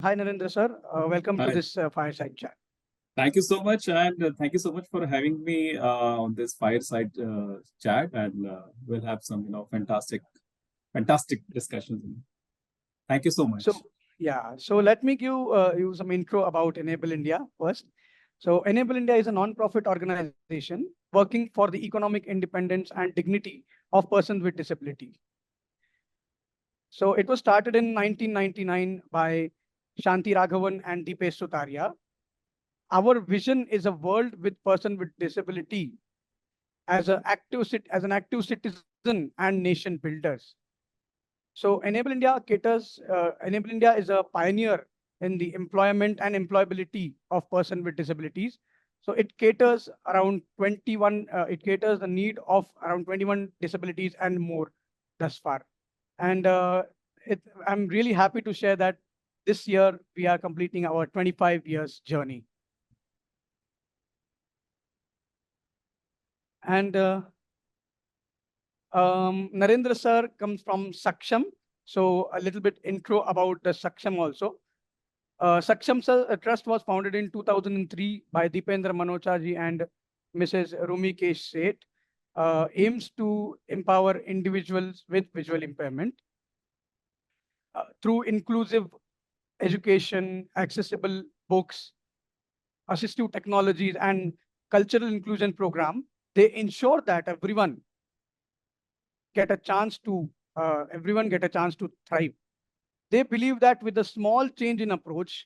Hi, Narendra sir. Welcome to Hi, this fireside chat. thank you so much, and thank you so much for having me on this fireside chat, and we'll have some, fantastic discussions. Thank you so So, much. yeah, so let me give you some intro about Enable India first. So, Enable India is a non-profit organization working for the economic independence and dignity of persons with disability. So, it was started in 1999 by Shanti Raghavan and Deepesh Sutaria. Our vision is a world with person with disability as an active citizen and nation builders. So Enable India is a pioneer in the employment and employability of person with disabilities. So it caters around 21. It caters the need of around 21 disabilities and more thus far. And I'm really happy to share that this year we are completing our 25 years journey. And Narendra sir comes from Saksham. So a little bit intro about the Saksham also. Saksham Trust was founded in 2003 by Deependra Manochaji and Mrs. Rumi Kesh Seth. Aims to empower individuals with visual impairment through inclusive education, accessible books, assistive technologies, and cultural inclusion program. They ensure that get a chance to everyone get a chance to thrive. They believe that with a small change in approach,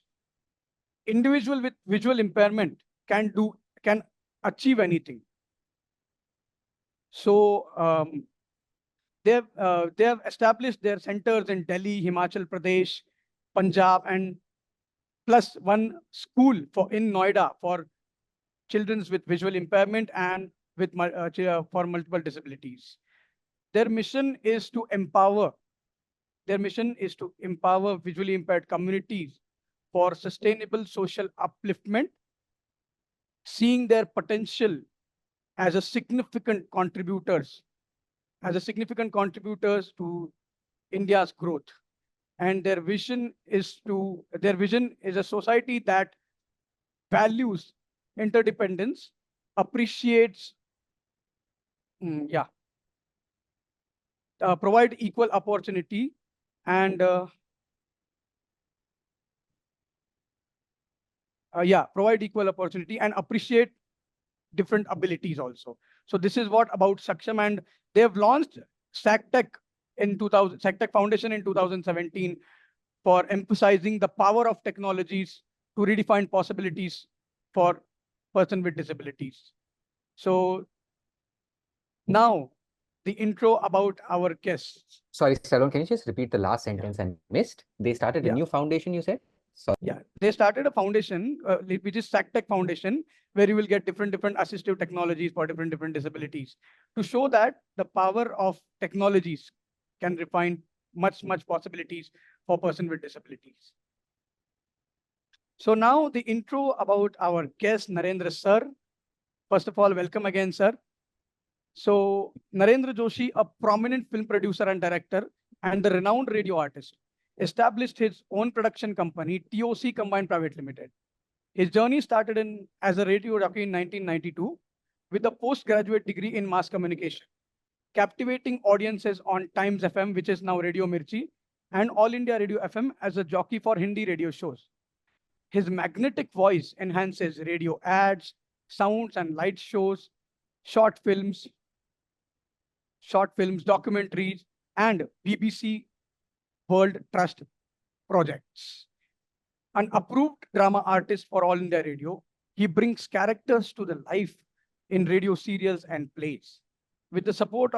individual with visual impairment can achieve anything. So they have established their centers in Delhi, Himachal Pradesh, Punjab, and plus one school for in Noida for children with visual impairment and with for multiple disabilities. Their mission is to empower. Their mission is to empower visually impaired communities for sustainable social upliftment, seeing their potential as a significant contributors to India's growth. And their vision is a society that values interdependence, appreciates, yeah, provide equal opportunity, and provide equal opportunity and appreciate different abilities also. So this is what about Saksham, and they have launched SACTech in 2000, SACTech Foundation in 2017 for emphasizing the power of technologies to redefine possibilities for person with disabilities. So now the intro about our guests. Sorry, Salon, can you just repeat the last sentence I missed? They started a new Yeah. foundation, you said? Sorry. Yeah, they started a foundation, which is SACTech Foundation, where you will get different assistive technologies for different disabilities to show that the power of technologies can refine much possibilities for person with disabilities. So now the intro about our guest, Narendra sir. First of all, welcome again, sir. So Narendra Joshi, a prominent film producer and director and the renowned radio artist, established his own production company, TOC Combined Private Limited. His journey started as a radio jockey in 1992 with a postgraduate degree in mass communication, captivating audiences on Times FM, which is now Radio Mirchi, and All India Radio FM as a jockey for Hindi radio shows. His magnetic voice enhances radio ads, sounds and light shows, short films, documentaries, and BBC World Trust projects. An approved drama artist for All India Radio, he brings characters to the life in radio serials and plays. With the support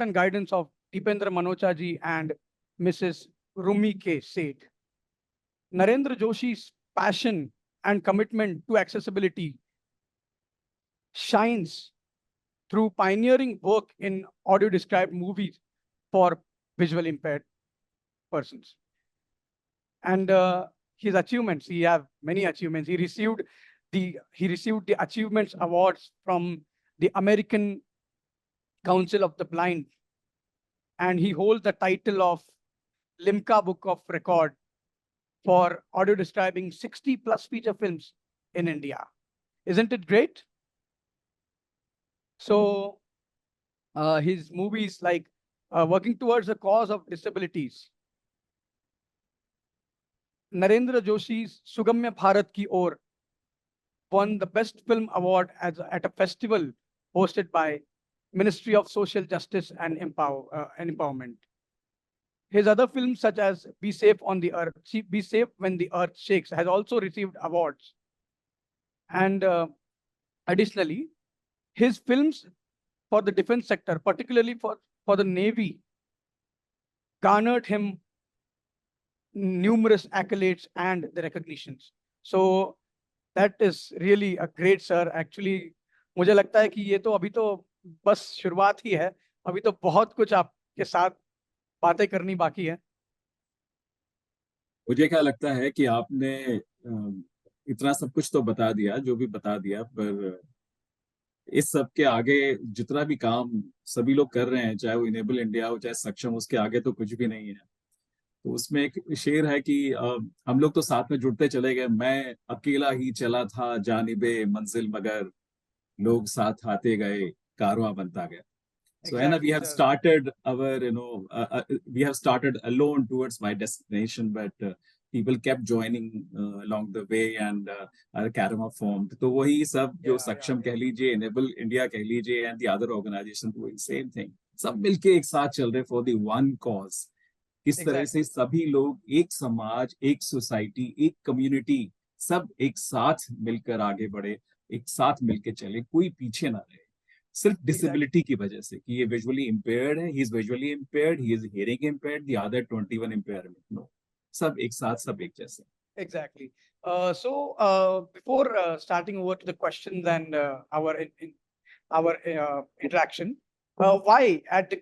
and guidance of Deependra Manochaji and Mrs. Rumi K. Seth, Narendra Joshi's passion and commitment to accessibility shines through pioneering work in audio described movies for visual impaired persons. And his achievements, he have many achievements. He received the achievements awards from the American Council of the Blind, and he holds the title of Limca Book of Record for audio describing 60 plus feature films in India. Isn't it great? So his movies like Working Towards the Cause of Disabilities, Narendra Joshi's Sugamya Bharat Ki Or won the Best Film Award at a festival hosted by Ministry of Social Justice and Empowerment. His other films such as Be Safe on the Earth, Be Safe When the Earth Shakes has also received awards. And additionally, his films for the defense sector, particularly for the Navy, garnered him numerous accolades and the recognitions. So that is really a great sir. Actually, मुझे लगता है कि ये तो अभी तो बस शुरुआत ही है, अभी तो बहुत कुछ आपके साथ बातें करनी बाकी है. मुझे क्या लगता है कि आपने इतना सब कुछ तो बता दिया, जो भी बता दिया, पर इस सब के आगे जितना भी काम सभी लोग कर रहे हैं, चाहे वो इनेबल इंडिया हो चाहे सक्षम, उसके आगे तो कुछ भी नहीं है. तो उसमें एक शेर है कि हम लोग तो साथ में जुड़ते चले गए, मैं अकेला ही चला था जानिबे मंजिल, मगर लोग साथ आते गए, कारवां बनता गया. So Anna, we have started our, we have started alone towards my destination, but people kept joining along the way and our caravan formed. तो वही सब जो सक्षम कह लीजिए, Enable India कह लीजिए, and the other organizations doing same thing. सब मिलके एक साथ चल रहे for the one cause. इस तरह से सभी लोग, एक समाज, एक सोसाइटी, एक कम्युनिटी, सब एक साथ मिलकर आगे बढ़े, एक साथ मिलके चले, कोई पीछे ना रहे. सिर्फ डिसेबिलिटी की वजह से कि ये विजुअली इंपेयर्ड है, he is visually impaired, he is hearing impaired, the other 21 impairment. No, सब एक साथ, सब एक जैसे. Exactly. So before starting over to the questions and our interaction, why at the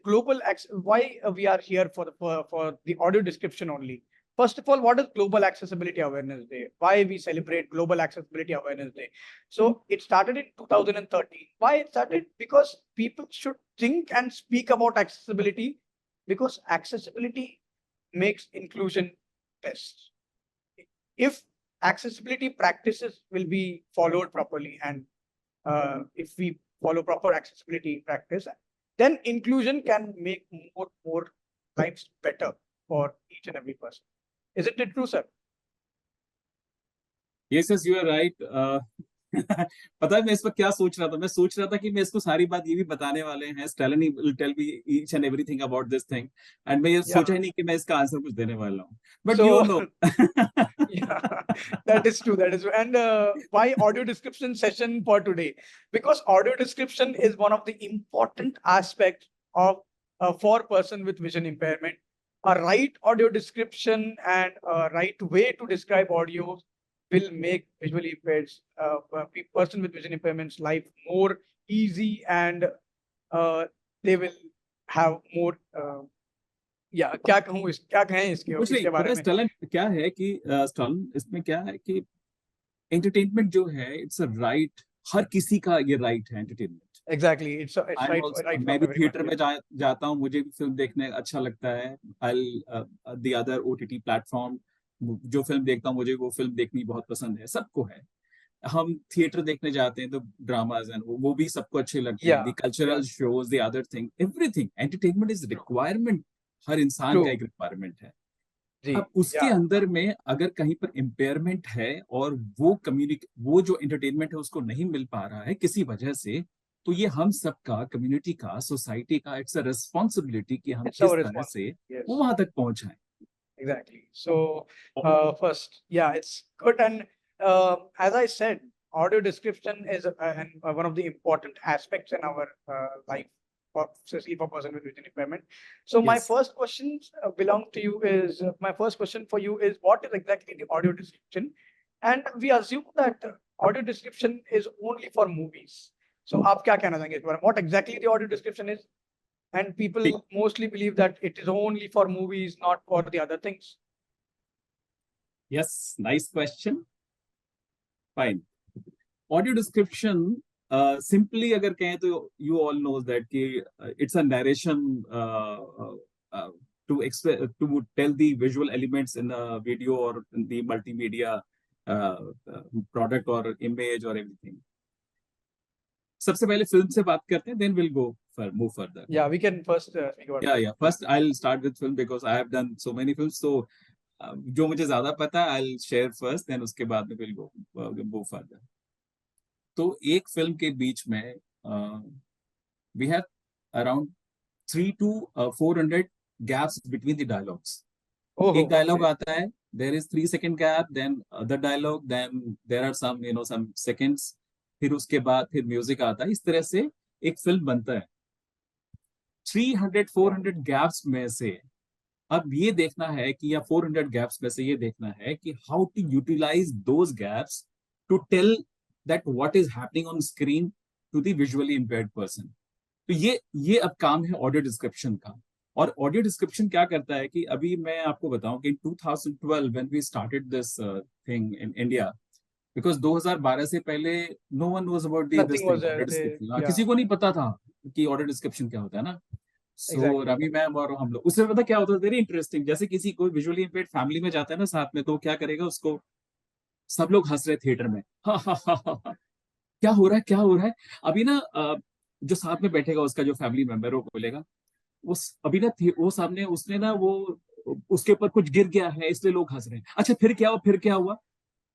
why we are here for the audio description only? First of all, what is Global Accessibility Awareness Day? Why we celebrate Global Accessibility Awareness Day? So it started in 2013. Why it started? Because people should think and speak about accessibility, because accessibility makes inclusion best. If accessibility practices will be followed properly, and if we follow proper accessibility practice, then inclusion can make more lives better for each and every person. Isn't it true, sir? Yes, you are right. पता है मैं इस पर क्या सोच रहा था? मैं सोच रहा था कि मैं इसको सारी बात ये भी बताने वाले हैं. Stalin will tell me each and everything about this thing, and मैं ये सोचा ही नहीं कि मैं इसका आंसर कुछ देने वाला हूँ. But so, you know. Yeah, that is true. That is true. And why audio description session for today? Because audio description is one of the important aspects of for a person with vision impairment. A right audio description and a right way to describe audio will make visually impaired person with vision impairments life more easy, and they will have more. क्या कहें इसके बारे में? स्टलन क्या है कि स्टलन इसमें क्या है कि एंटरटेनमेंट जो है, इट्स अ राइट, हर किसी का ये राइट है एंटरटेनमेंट. Exactly, it's right. मैं भी थिएटर में जाता हूँ, मुझे भी फिल्म देखने अच्छा लगता है. द अदर OTT प्लेटफॉर्म, जो फिल्म देखता हूँ मुझे वो फिल्म देखनी बहुत पसंद है, सबको है. हम थिएटर देखने जाते हैं तो ड्रामाज एंड वो भी सबको अच्छे लगते हैं. The cultural shows, the other thing, everything. Entertainment is requirement, हर इंसान का एक रिक्वायरमेंट है. अब उसके अंदर में अगर कहीं पर इम्पेयरमेंट है और वो जो एंटरटेनमेंट है उसको नहीं मिल पा रहा है किसी वजह से, तो ये हम सबका, कम्युनिटी का, सोसाइटी का, इट्स अ रिस्पॉन्सिबिलिटी कि हम किस तरह से वो वहां तक पहुंचाएं. Exactly. So first, it's good. And as I said, audio description is one of the important aspects in our life, especially for person with vision impairment. So my first question my first question for you is, what is exactly the audio description? And we assume that audio description is only for movies. So आप क्या कहना चाहेंगे इस बारे में? What exactly the audio description is? And people mostly believe that it is only for movies, not for the other things. Yes, nice question. Fine. Audio description, simply अगर कहें तो you all knows that कि it's a narration to tell the visual elements in a video or in the multimedia product or image or everything. सबसे पहले film से बात करते हैं, then we'll go move further. Yeah, we can first speak about Yeah. First, I'll start with film because I have done so many films. So, जो मुझे ज़्यादा पता है, I'll share first, then उसके बाद में we'll go further. तो एक फिल्म के बीच में we have around 300 to 400 gaps between the dialogues. एक dialogue आता है, there is 3 second gap, then other dialogue, then there are some some seconds. फिर उसके बाद फिर म्यूजिक आता है. इस तरह से एक फिल्म बनता है. 300-400 गैप्स में से अब ये देखना है कि या 400 गैप्स में से ये देखना है कि how to utilize those gaps to tell that what is happening on screen to the visually impaired person. तो ये अब काम है ऑडियो डिस्क्रिप्शन का. और ऑडियो डिस्क्रिप्शन क्या करता है कि अभी मैं आपको बताऊं कि 2012 when we started this thing in India, because 2012 से पहले no one knows about this thing audio description. किसी को नहीं पता था कि ऑडियो डिस्क्रिप्शन क्या होता है ना. सो रवि मैम और हम लोग उसमें पता क्या होता है, वेरी इंटरेस्टिंग. जैसे किसी कोई विजुअली इम्पेयर्ड फैमिली में जाता है ना साथ में, तो क्या करेगा, उसको सब लोग हंस रहे थिएटर में, क्या हो रहा है. अभी ना जो साथ में बैठेगा उसका जो फैमिली मेंबर, वो बोलेगा अभी ना वो सामने उसने ना वो उसके ऊपर कुछ गिर गया है इसलिए लोग हंस रहे हैं. अच्छा फिर क्या हुआ.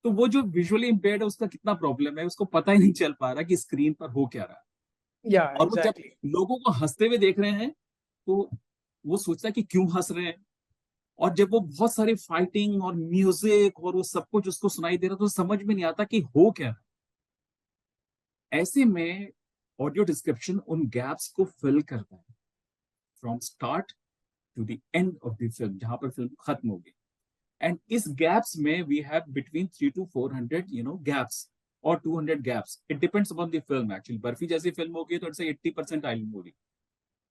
तो वो जो विजुअली इम्पेयर्ड है उसका कितना प्रॉब्लम है, उसको पता ही नहीं चल पा रहा कि स्क्रीन पर हो क्या रहा है. और वो जब लोगों को हंसते हुए देख रहे हैं तो वो सोचता है कि क्यों हंस रहे हैं. और जब वो बहुत सारी फाइटिंग और म्यूजिक और वो सब कुछ उसको सुनाई दे रहा तो समझ में नहीं आता कि हो क्या. ऐसे में ऑडियो डिस्क्रिप्शन उन गैप्स को फिल करता है from start to the end of the film, जहां पर फिल्म खत्म होगी. एंड इस गैप्स में we have between 300 to 400 gaps और 200 gaps. It depends upon the film. Actually Barfi जैसी फिल्म होगी तो इट्स 80% आइलैंड मूवी,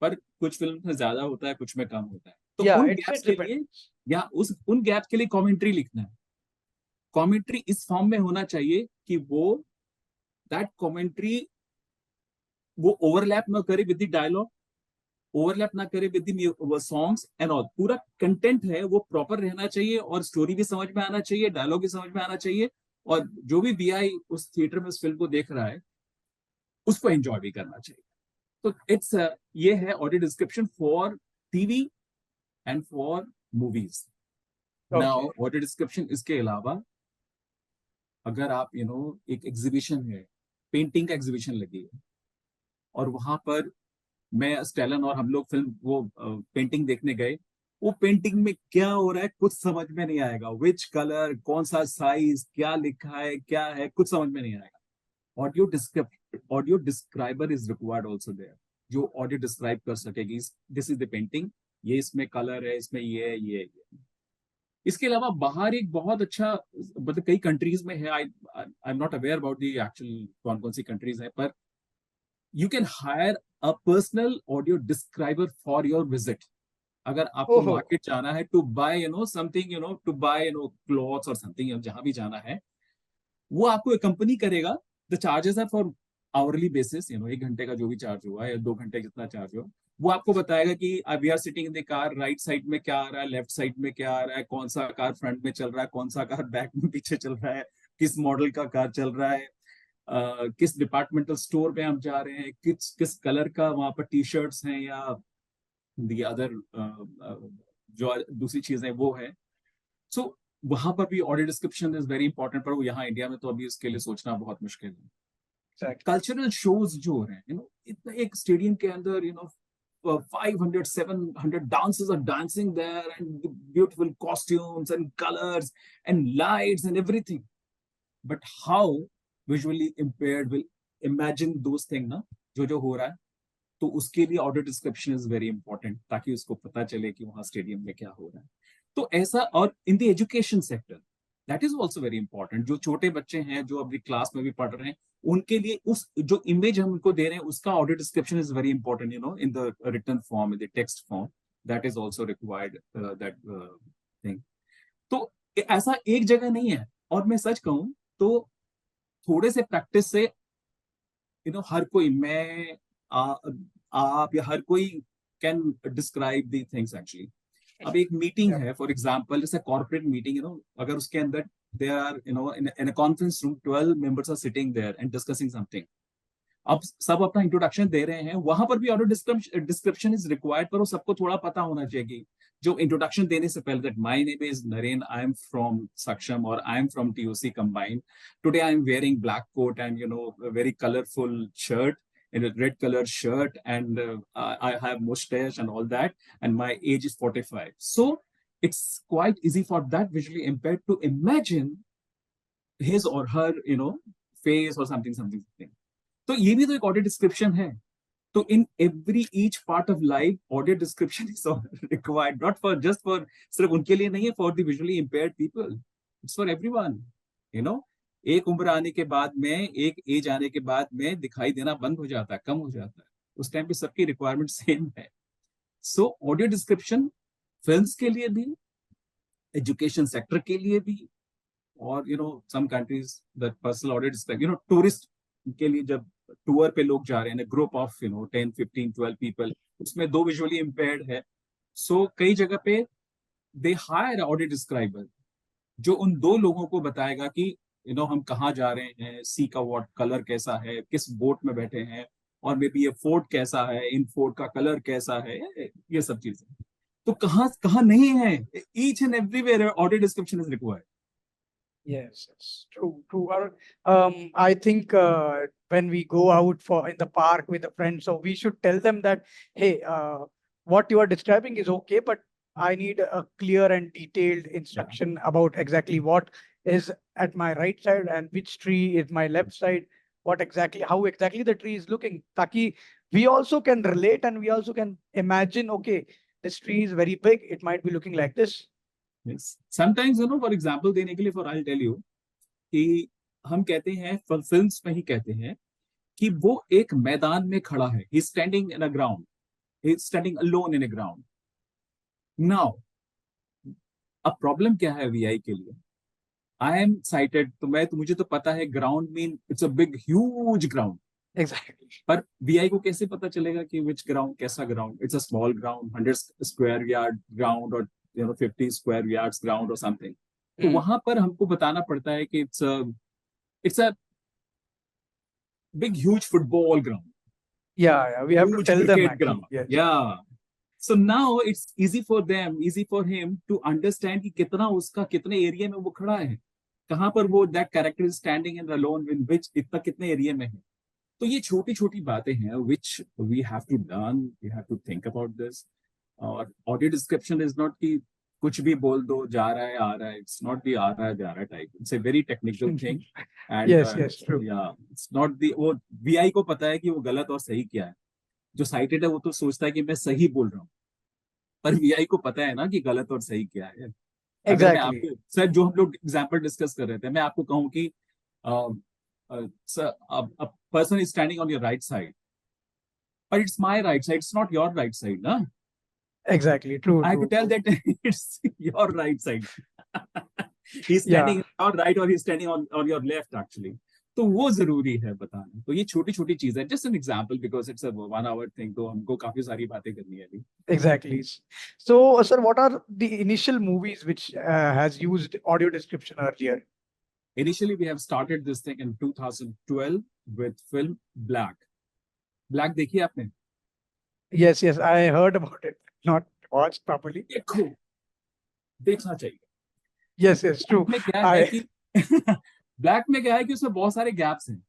पर कुछ फिल्म में ज्यादा होता है, कुछ में कम होता है. तो उन गैप्स के लिए या उन गैप के लिए कमेंट्री लिखना है. कमेंट्री इस फॉर्म में होना चाहिए कि वो दैट कमेंट्री वो ओवरलैप ना करे विद द डायलॉग, ओवरलैप ना करे with the songs and all. पूरा कंटेंट है वो प्रॉपर रहना चाहिए और स्टोरी भी समझ में आना चाहिए, डायलॉग भी समझ में आना चाहिए, और जो भी वीआई उस थिएटर में उस फिल्म को देख रहा है उसको एंजॉय भी करना चाहिए. तो इट्स ये है audio description for TV and for movies. Now audio description इसके अलावा अगर आप एक एग्जीबिशन है, पेंटिंग का एग्जीबिशन लगी है और वहां पर मैं स्टेलन और हम लोग फिल्म वो पेंटिंग देखने गए, वो पेंटिंग में क्या हो रहा है कुछ समझ में नहीं आएगा. विच कलर, कौन सा साइज, क्या लिखा है, क्या है, कुछ समझ में नहीं आएगा. Audio describer is required also there, जो ऑडियो डिस्क्राइब कर सकेगी दिस इज द पेंटिंग, ये इसमें कलर है, इसमें ये. इसके अलावा बाहर एक बहुत अच्छा, मतलब कई कंट्रीज में है, I am not aware about the actual कौन सी कंट्रीज है, पर you can hire a personal audio describer for your visit. अगर आपको मार्केट जाना है to buy something, to buy clothes और समथिंग, जहां भी जाना है वो आपको कंपनी करेगा. The charges are for hourly basis, 1 घंटे का जो भी चार्ज हुआ या 2 घंटे जितना चार्ज हुआ, वो आपको बताएगा कि we are sitting in the car, right side में क्या आ रहा है, लेफ्ट साइड में क्या आ रहा है, कौन सा कार फ्रंट में चल रहा है, कौन सा कार बैक में पीछे चल रहा है, किस मॉडल का कार चल रहा है, किस डिपार्टमेंटल स्टोर पे हम जा रहे हैं, किस कलर का वहां पर टी शर्ट्स हैं या दी अदर जो दूसरी चीजें वो है. सो वहां पर भी audio description is very important, पर वो यहाँ इंडिया में तो अभी उसके लिए सोचना बहुत मुश्किल है. कल्चरल शोज जो हो रहे हैं, इतना एक स्टेडियम के अंदर 500-700 dancers are dancing there, and the beautiful costumes and colors and lights and everything. But how visually impaired will imagine those things ना, जो हो रहा है, तो उसके लिए audio description is very important, ताकि उसको पता चले कि वहां स्टेडियम में क्या हो रहा है. तो ऐसा, और in the education sector that is also very important. जो छोटे बच्चे हैं जो अभी क्लास में भी पढ़ रहे हैं, उनके लिए उस जो इमेज हम उनको दे रहे हैं उसका audio description is very important, in the written form, in the text form. That is also required, that thing. तो ऐसा एक जगह नहीं है. और मैं सच कहूं तो थोड़े से प्रैक्टिस से हर कोई, मैं आप या हर कोई can describe the things actually. अब एक मीटिंग Yeah. है, फॉर एग्जांपल जैसे कॉर्पोरेट मीटिंग, अगर उसके अंदर they are in a conference room 12 members are sitting there and discussing something. अब सब अपना इंट्रोडक्शन दे रहे हैं, वहां पर भी ऑडियो डिस्क्रिप्शन इज रिक्वायर्ड, पर वो सबको थोड़ा पता होना चाहिए कि जो इंट्रोडक्शन देने से पहले, that my name is Naren, I am from Saksham और I am from TOC combined, today I am wearing black coat and very colourful shirt, in a red color shirt, and I have mustache and all that, and my age is 45. So it's quite easy for that visually impaired to imagine his or her face or something. तो ये भी तो एक audio description है। तो in every each part of life audio description is required, not for just for, सिर्फ उनके लिए नहीं है, for the visually impaired people, it's for everyone. एक उम्र आने के बाद में, एक एज आने के बाद में दिखाई देना बंद हो जाता है, कम हो जाता है, उस टाइम पे सबकी रिक्वायरमेंट सेम है। सो ऑडियो डिस्क्रिप्शन फिल्म्स के लिए भी, एजुकेशन सेक्टर के लिए भी, और some countries that personal audio description, tourist के लिए जब टूर पे लोग जा रहे हैं, ग्रुप ऑफ 10 15 12 पीपल, उसमें 2 विजुअली इम्पेयर्ड है, सो कई जगह पे दे हायर ऑडियो डिस्क्राइबर जो उन 2 लोगों को बताएगा कि हम कहाँ जा रहे हैं, सी का वॉट कलर कैसा है, किस बोट में बैठे हैं, और मे बी ये फोर्ट कैसा है, इन फोर्ट का कलर कैसा है, ये सब चीजें। तो कहाँ कहाँ नहीं है, each and everywhere audio description is required. Yes, yes, true, true. I think when we go out in the park with a friend, so we should tell them that, hey, what you are describing is okay, but I need a clear and detailed instruction about exactly what is at my right side and which tree is my left side, how exactly the tree is looking. Taki we also can relate and we also can imagine, okay, this tree is very big, it might be looking like this. Yes. Sometimes, for example देने के लिए, for I'll tell you कि हम कहते हैं, films में ही कहते हैं कि वो एक मैदान में खड़ा है, he is standing in a ground, he is standing alone in a ground. Now, अब प्रॉब्लम क्या है वीआई के लिए? आई एम साइटेड, तो मुझे तो पता है ground mean it's a big huge ground, Exactly. पर वीआई को कैसे पता चलेगा कि विच ग्राउंड, कैसा ground? It's a small ground, 100 square yard ground, और 50 स्क्वायर यार्ड्स ग्राउंड और समथिंग। तो वहां पर हमको बताना पड़ता है कि it's a big huge football ground, Yeah, we have to huge tell them cricket actually. ground. Yes. Yeah. So now it's easy for them, easy for him to understand कि कितना उसका कितने एरिया में वो खड़ा है, कहाँ पर वो that character is standing in alone in which, इतना कितने एरिया में है। तो ये छोटी छोटी बातें हैं which we have to learn, we have to think about this. और ऑडियो डिस्क्रिप्शन इज नॉट कि कुछ भी बोल दो, जा रहा है आ रहा है, इट्स नॉट दी आ रहा है जा रहा है type, it's a very technical thing. And Yes, true. या इट्स नॉट दी, वो वीआई को पता है कि वो गलत और सही क्या है। जो साइटेड है वो तो सोचता है कि मैं सही बोल रहा हूँ, पर वीआई को पता है ना कि गलत और सही क्या है। अगर मैं Exactly. आपको, सर जो हम लोग एग्जांपल डिस्कस कर रहे थे, मैं आपको कहूँ कि sir person is standing on your right side, but it's my right side, it's not your right side, na? Exactly. True. I have to True. tell that it's your right side. He's standing Yeah. on your right or he's standing on your left actually. तो वो जरूरी है बताना। तो ये छोटी छोटी चीज है, just an example, because it's a 1 hour thing, तो हमको काफी सारी बातें करनी है अभी। Exactly. So, sir, what are the initial movies which has used audio description earlier? Initially we have started this thing in 2012 with film Black. Black देखी आपने? Yes, I heard about it, not watched properly. देखो, देखना चाहिए। Yes, true. में क्या है कि black में क्या है कि उसमें बहुत सारे गैप्स हैं।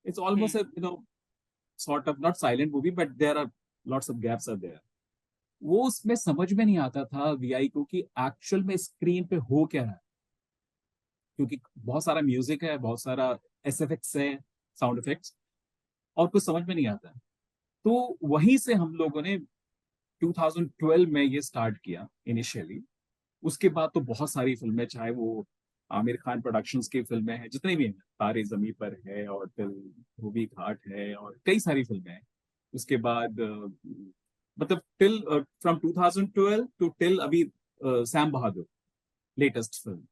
It's almost a sort of not silent movie, but there are lots of gaps are there. वो उसमें समझ में नहीं आता था वीआई को कि एक्चुअल में स्क्रीन पे हो क्या है, क्योंकि बहुत सारा म्यूजिक है, बहुत सारा एसएफएक्स है, साउंड इफेक्ट्स, और कुछ समझ में नहीं आता। तो वहीं से हम लोगों ने 2012 में ये स्टार्ट किया इनिशियली। उसके बाद तो बहुत सारी फिल्में, चाहे वो आमिर खान प्रोडक्शंस की फिल्में हैं, जितनी भी हैं, तारे ज़मीं पर है और टिल धोबी घाट है, और कई सारी फिल्में हैं। उसके बाद मतलब टिल फ्रॉम 2012 टू टिल अभी सैम बहादुर लेटेस्ट फिल्म।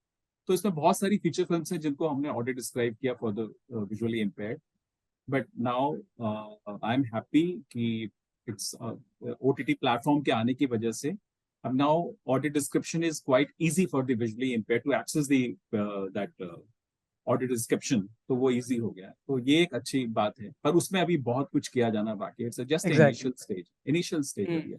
तो इसमें बहुत सारी फीचर फिल्म्स हैं जिनको हमने ऑडियो डिस्क्राइब किया for the visually impaired. But now I am happy कि इट्स ओटीटी प्लेटफॉर्म के आने की वजह से now audio description is quite easy for the visually impaired to access the that audio description, तो वो इजी हो गया, तो ये एक अच्छी बात है, पर उसमें अभी बहुत कुछ किया जाना बाकी है। It's just Exactly. Initial stage Hmm. अभी है।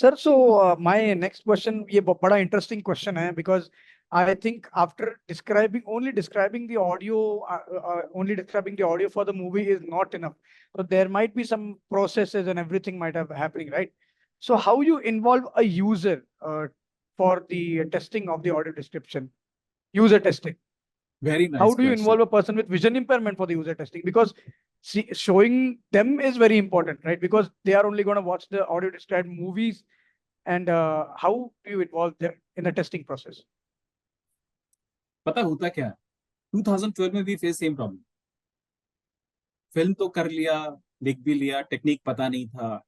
Sir, so my next question, ये बड़ा interesting question है, because I think after only describing the audio for the movie is not enough. So there might be some processes and everything might have happening, right? So how you involve a user for the testing of the audio description, user testing? Very nice How do you question. involve a person with vision impairment for the user testing? Because showing them is very important, right? Because they are only going to watch the audio described movies. And how do you involve them in the testing process? पता होता क्या है, 2012 में भी face same problem. Film तो कर लिया, लिख भी लिया, टेक्निक पता नहीं था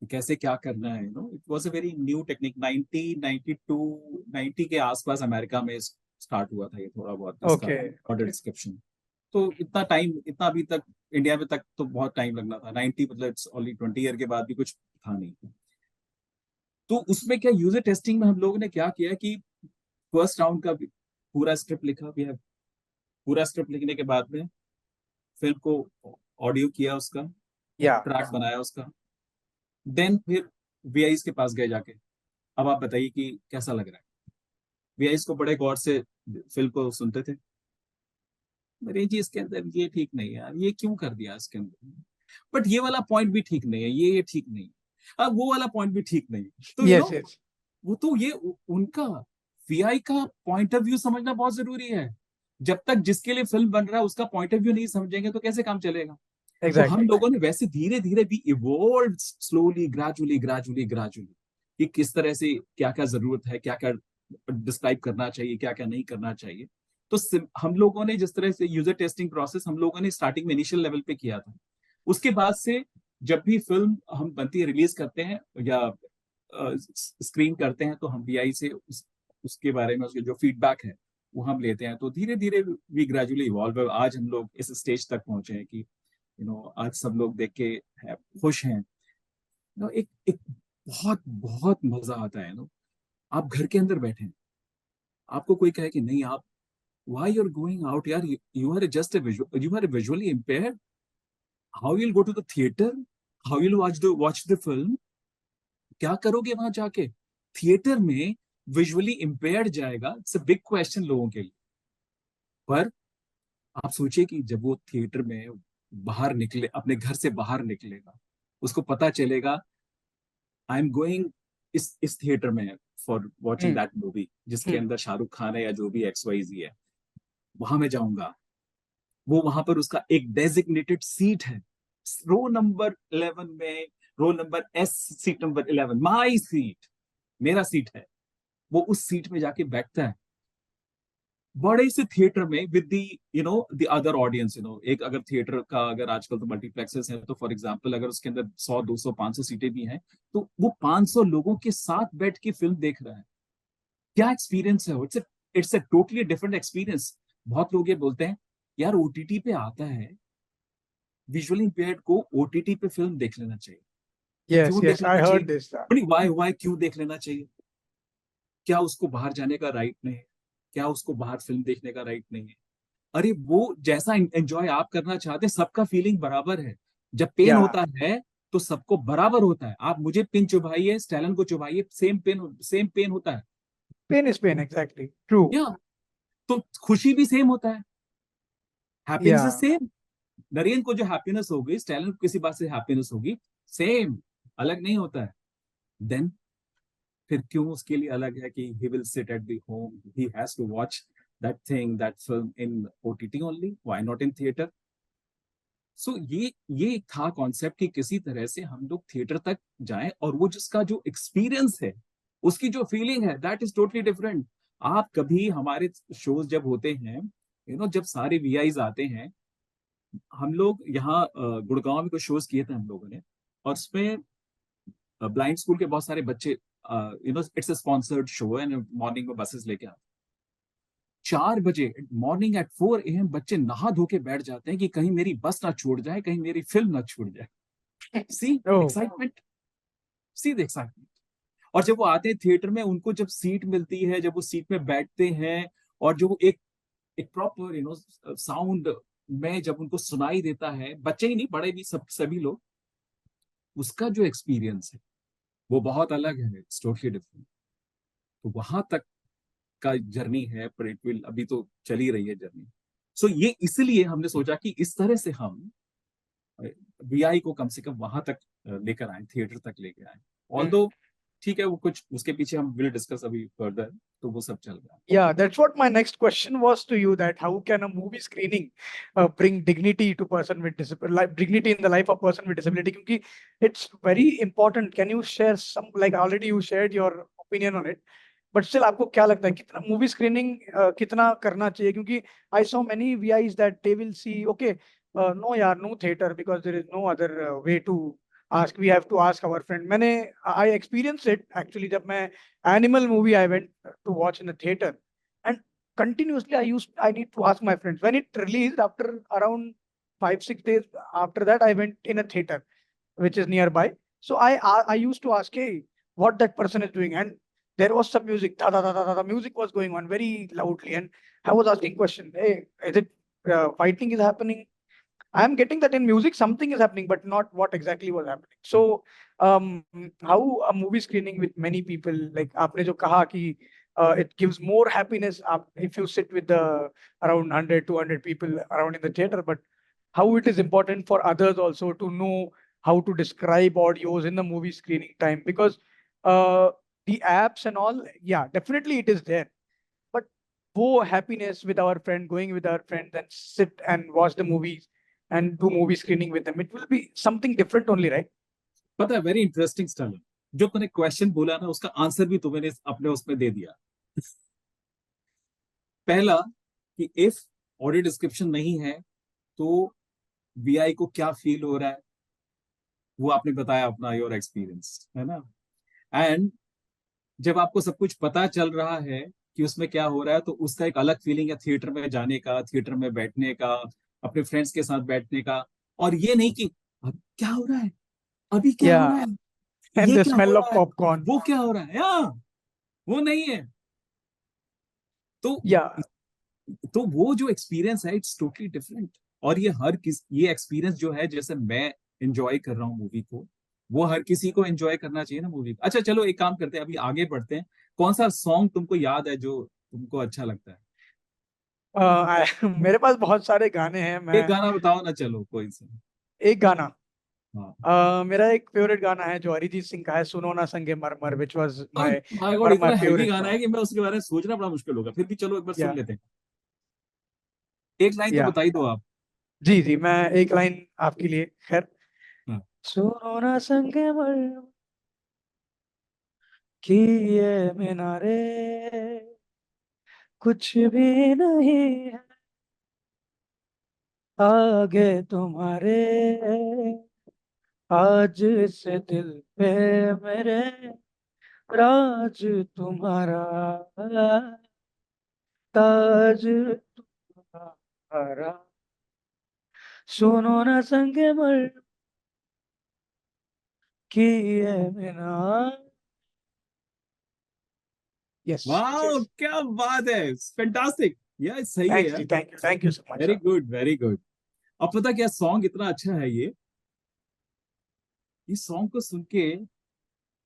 कैसे क्या करना है। It was a very new technique. 90 के आसपास अमेरिका में स्टार्ट हुआ था ये थोड़ा बहुत इसका ऑडियो डिस्क्रिप्शन। तो इतना अभी तक इंडिया में तक तो बहुत टाइम लगना था। 90 मतलब इट्स ओनली 20 ईयर के बाद भी कुछ था नहीं। तो उसमें क्या यूजर टेस्टिंग में हम लोगों ने क्या किया कि फर्स्ट राउंड का पूरा स्क्रिप्ट लिखा। भी है पूरा स्क्रिप्ट लिखने के बाद में फिल्म को ऑडियो किया, उसका ट्रैक बनाया उसका, देन फिर वीआईस के पास गए जाके, अब आप बताइए कि कैसा लग रहा है। वीआईस को बड़े गौर से फिल्म को सुनते थे, अरे जी इसके अंदर ये ठीक नहीं है यार, ये क्यों कर दिया इसके अंदर, बट ये वाला पॉइंट भी ठीक नहीं है, ये ठीक नहीं है, अब वो वाला पॉइंट भी ठीक नहीं है। तो yes. वो तो ये उनका वीआई का पॉइंट ऑफ व्यू समझना बहुत जरूरी है। जब तक जिसके लिए फिल्म बन रहा है उसका पॉइंट ऑफ व्यू नहीं समझेंगे तो कैसे काम चलेगा। तो हम लोगों ने वैसे धीरे धीरे भी इवॉल्व स्लोली, ग्रेजुअली कि किस तरह से क्या क्या जरूरत है, क्या क्या डिस्क्राइब करना चाहिए, क्या क्या नहीं करना चाहिए। तो हम लोगों ने जिस तरह से यूजर टेस्टिंग प्रोसेस हम लोगों ने स्टार्टिंग में इनिशियल लेवल पे किया था, उसके बाद से जब भी फिल्म हम बनती है, रिलीज करते हैं या स्क्रीन करते हैं, तो हम वीआई से उसके बारे में उसके जो फीडबैक है वो हम लेते हैं। तो धीरे धीरे वी ग्रेजुअली इवॉल्व। आज हम लोग इस स्टेज तक पहुंचे हैं कि आज सब लोग देख के खुश हैं। एक बहुत बहुत मजा आता है। आप घर के अंदर बैठे हैं, आपको कोई कहे कि नहीं आप why you're going out यार, you are just a visual, you are visually impaired, how you'll go to the theater, how you'll watch the film, क्या करोगे वहां जाके। थिएटर में विजुअली इम्पेयर्ड जाएगा, इट्स अ बिग क्वेश्चन लोगों के लिए। पर आप सोचिए कि जब वो थिएटर में बाहर निकले, अपने घर से बाहर निकलेगा, उसको पता चलेगा आई एम गोइंग इस थिएटर में फॉर वॉचिंग दैट मूवी जिसके अंदर शाहरुख खान है या जो भी XYZ है, वहां मैं जाऊंगा। वो वहां पर उसका एक डेजिग्नेटेड सीट है, रो नंबर 11 में, row number S, seat number 11, my seat, मेरा सीट है। वो उस सीट में जाके बैठता है बड़े से थिएटर में विद द अदर ऑडियंस। एक अगर थिएटर का, अगर आजकल तो मल्टीप्लेक्सेस हैं, तो फॉर एग्जांपल अगर उसके अंदर 100, 200, 500 सीटें भी हैं, तो वो 500 लोगों के साथ बैठ के फिल्म देख रहा है। क्या एक्सपीरियंस है, it's a totally different experience. बहुत लोग ये बोलते हैं यार OTT पे आता है, विजुअली इंपेयर्ड को OTT पे फिल्म देख लेना चाहिए। Yes, I heard this. Why क्यों देख लेना चाहिए? क्या उसको बाहर जाने का राइट नहीं है? क्या उसको बाहर फिल्म देखने का राइट नहीं है? अरे वो जैसा एंजॉय आप करना चाहते हैं, सबका फीलिंग बराबर है। जब पेन होता है तो सबको बराबर होता है। आप मुझे पिन चुभाइए, स्टैलिन को चुभाइए, सेम पेन होता है। Pain is pain, exactly true. तो खुशी भी सेम होता है, हैप्पीनेस इज सेम। नरेन को जो हैप्पीनेस होगी, स्टैलिन को किसी बात से हैप्पीनेस होगी, सेम, अलग नहीं होता है। देन फिर क्यों उसके लिए अलग है कि he will sit at the home, he has to watch that thing, that film in OTT only, why not in theater? So ये था कॉन्सेप्ट कि किसी तरह से हम लोग थिएटर तक जाएं, और वो जिसका जो एक्सपीरियंस है, उसकी जो फीलिंग है, दैट इज टोटली डिफरेंट। आप कभी हमारे शोज जब होते हैं, जब सारे VIs आते हैं, हम लोग यहाँ गुड़गांव में कुछ शोज किए थे हम लोगों ने, और उसमें ब्लाइंड स्कूल के बहुत सारे बच्चे, it's a sponsored show and morning में बसेस लेके आते, 4 बजे मॉर्निंग एट 4 AM बच्चे नहा धो के बैठ जाते हैं कि कहीं मेरी बस ना छूट जाए, कहीं मेरी फिल्म ना छूट जाए। सी एक्साइटमेंट। सीधे एक्साइटमेंट। और जब वो आते हैं थिएटर में, उनको जब सीट मिलती है, जब वो सीट में बैठते हैं, और जो एक एक प्रॉपर साउंड में जब उनको सुनाई देता है, बच्चे ही नहीं बड़े भी, सब सभी लोग, उसका जो एक्सपीरियंस है वो बहुत अलग है, इट्स टोटली डिफरेंट। तो वहां तक का जर्नी है, पर इट विल, अभी तो चल ही रही है जर्नी। सो ये इसलिए हमने सोचा कि इस तरह से हम वीआई को कम से कम वहां तक लेकर आए, थिएटर तक लेकर आए। ऑल्दो ठीक है, वो कुछ उसके पीछे हम विल डिस्कस अभी फर्दर, तो वो सब चल रहा है। Yeah, that's what my next question was to you, that how can a movie screening bring dignity to person with disability, dignity in the life of person with disability? Because it's very important. Can you share some, like already you shared your opinion on it, but still आपको क्या लगता है कितना movie screening कितना करना चाहिए? क्योंकि I saw many VIs that they will see, okay, no यार, no theater because there is no other way to ask. We have to ask our friend. I experienced it actually जब मैं Animal movie I went to watch in the theater, and continuously I need to ask my friends when it released. After around 5-6 days after that, I went in a theater which is nearby. So I used to ask, hey, what that person is doing, and there was some music. Da, da, da, da, da, the music was going on very loudly, and I was asking question, hey, is it fighting is happening? I am getting that in music something is happening, but not what exactly was happening. So, how a movie screening with many people, like आपने जो कहा कि it gives more happiness if you sit with the around 100-200 people around in the theater, but how it is important for others also to know how to describe audios in the movie screening time, because uh, the apps and all, yeah, definitely it is there, but वो happiness with our friend, going with our friends and sit and watch the movies and do movie screening with them, it will be something different only, right? पता है, very interesting style. जो तूने question बोला ना, उसका answer भी तो मैंने अपने उसमें दे दिया। पहला कि इफ ऑडियो डिस्क्रिप्शन नहीं है तो वीआई को क्या फील हो रहा है, वो आपने बताया अपना योर एक्सपीरियंस, है ना। एंड जब आपको सब कुछ पता चल रहा है कि उसमें क्या हो रहा है, तो उसका एक अलग फीलिंग है थिएटर में जाने का, थिएटर में बैठने का, अपने फ्रेंड्स के साथ बैठने का। और ये नहीं कि अब क्या हो रहा है, अभी क्या हो रहा Yeah, है, and ये the क्या हो smell of रहा है, popcorn. वो क्या हो रहा है, वो नहीं है। तो Yeah, वो जो एक्सपीरियंस है, इट्स टोटली डिफरेंट। और ये एक्सपीरियंस जो है, जैसे मैं एंजॉय कर रहा हूँ मूवी को, वो हर किसी को एंजॉय करना चाहिए ना मूवी को। अच्छा चलो, एक काम करते हैं, अभी आगे बढ़ते हैं। कौन सा सॉन्ग तुमको याद है जो तुमको अच्छा लगता है? मेरे पास बहुत सारे गाने हैं। एक मैं गाना बताओ ना, चलो कोई सा। एक गाना, हाँ। मेरा एक फेवरेट गाना है जो अरिजीत सिंह का है, सुनो ना संगे मरमर, which was my my God, one of my इतना हैवी favorite गाना है song. कि मैं उसके बारे में सोचना बड़ा मुश्किल होगा, फिर भी चलो एक बार सुन Yeah, लेते हैं। एक लाइन तो yeah. बता ही दो आप। जी जी, मैं एक लाइन आपके लिए, खैर। हाँ। सुनो ना संगे मरमर की ये मीनारे, कुछ भी नहीं है आगे तुम्हारे, आज से दिल पे मेरे राज तुम्हारा, ताज तुम्हारा, सुनो ना संगे मर की ये मीनार। यस वाह, यस, क्या बात है, फैंटास्टिक यार, सही है थैंक्स यार। जी, thank you so much very sir. Good, very good. अब पता क्या, सॉन्ग इतना अच्छा है ये। इस सॉन्ग को सुन के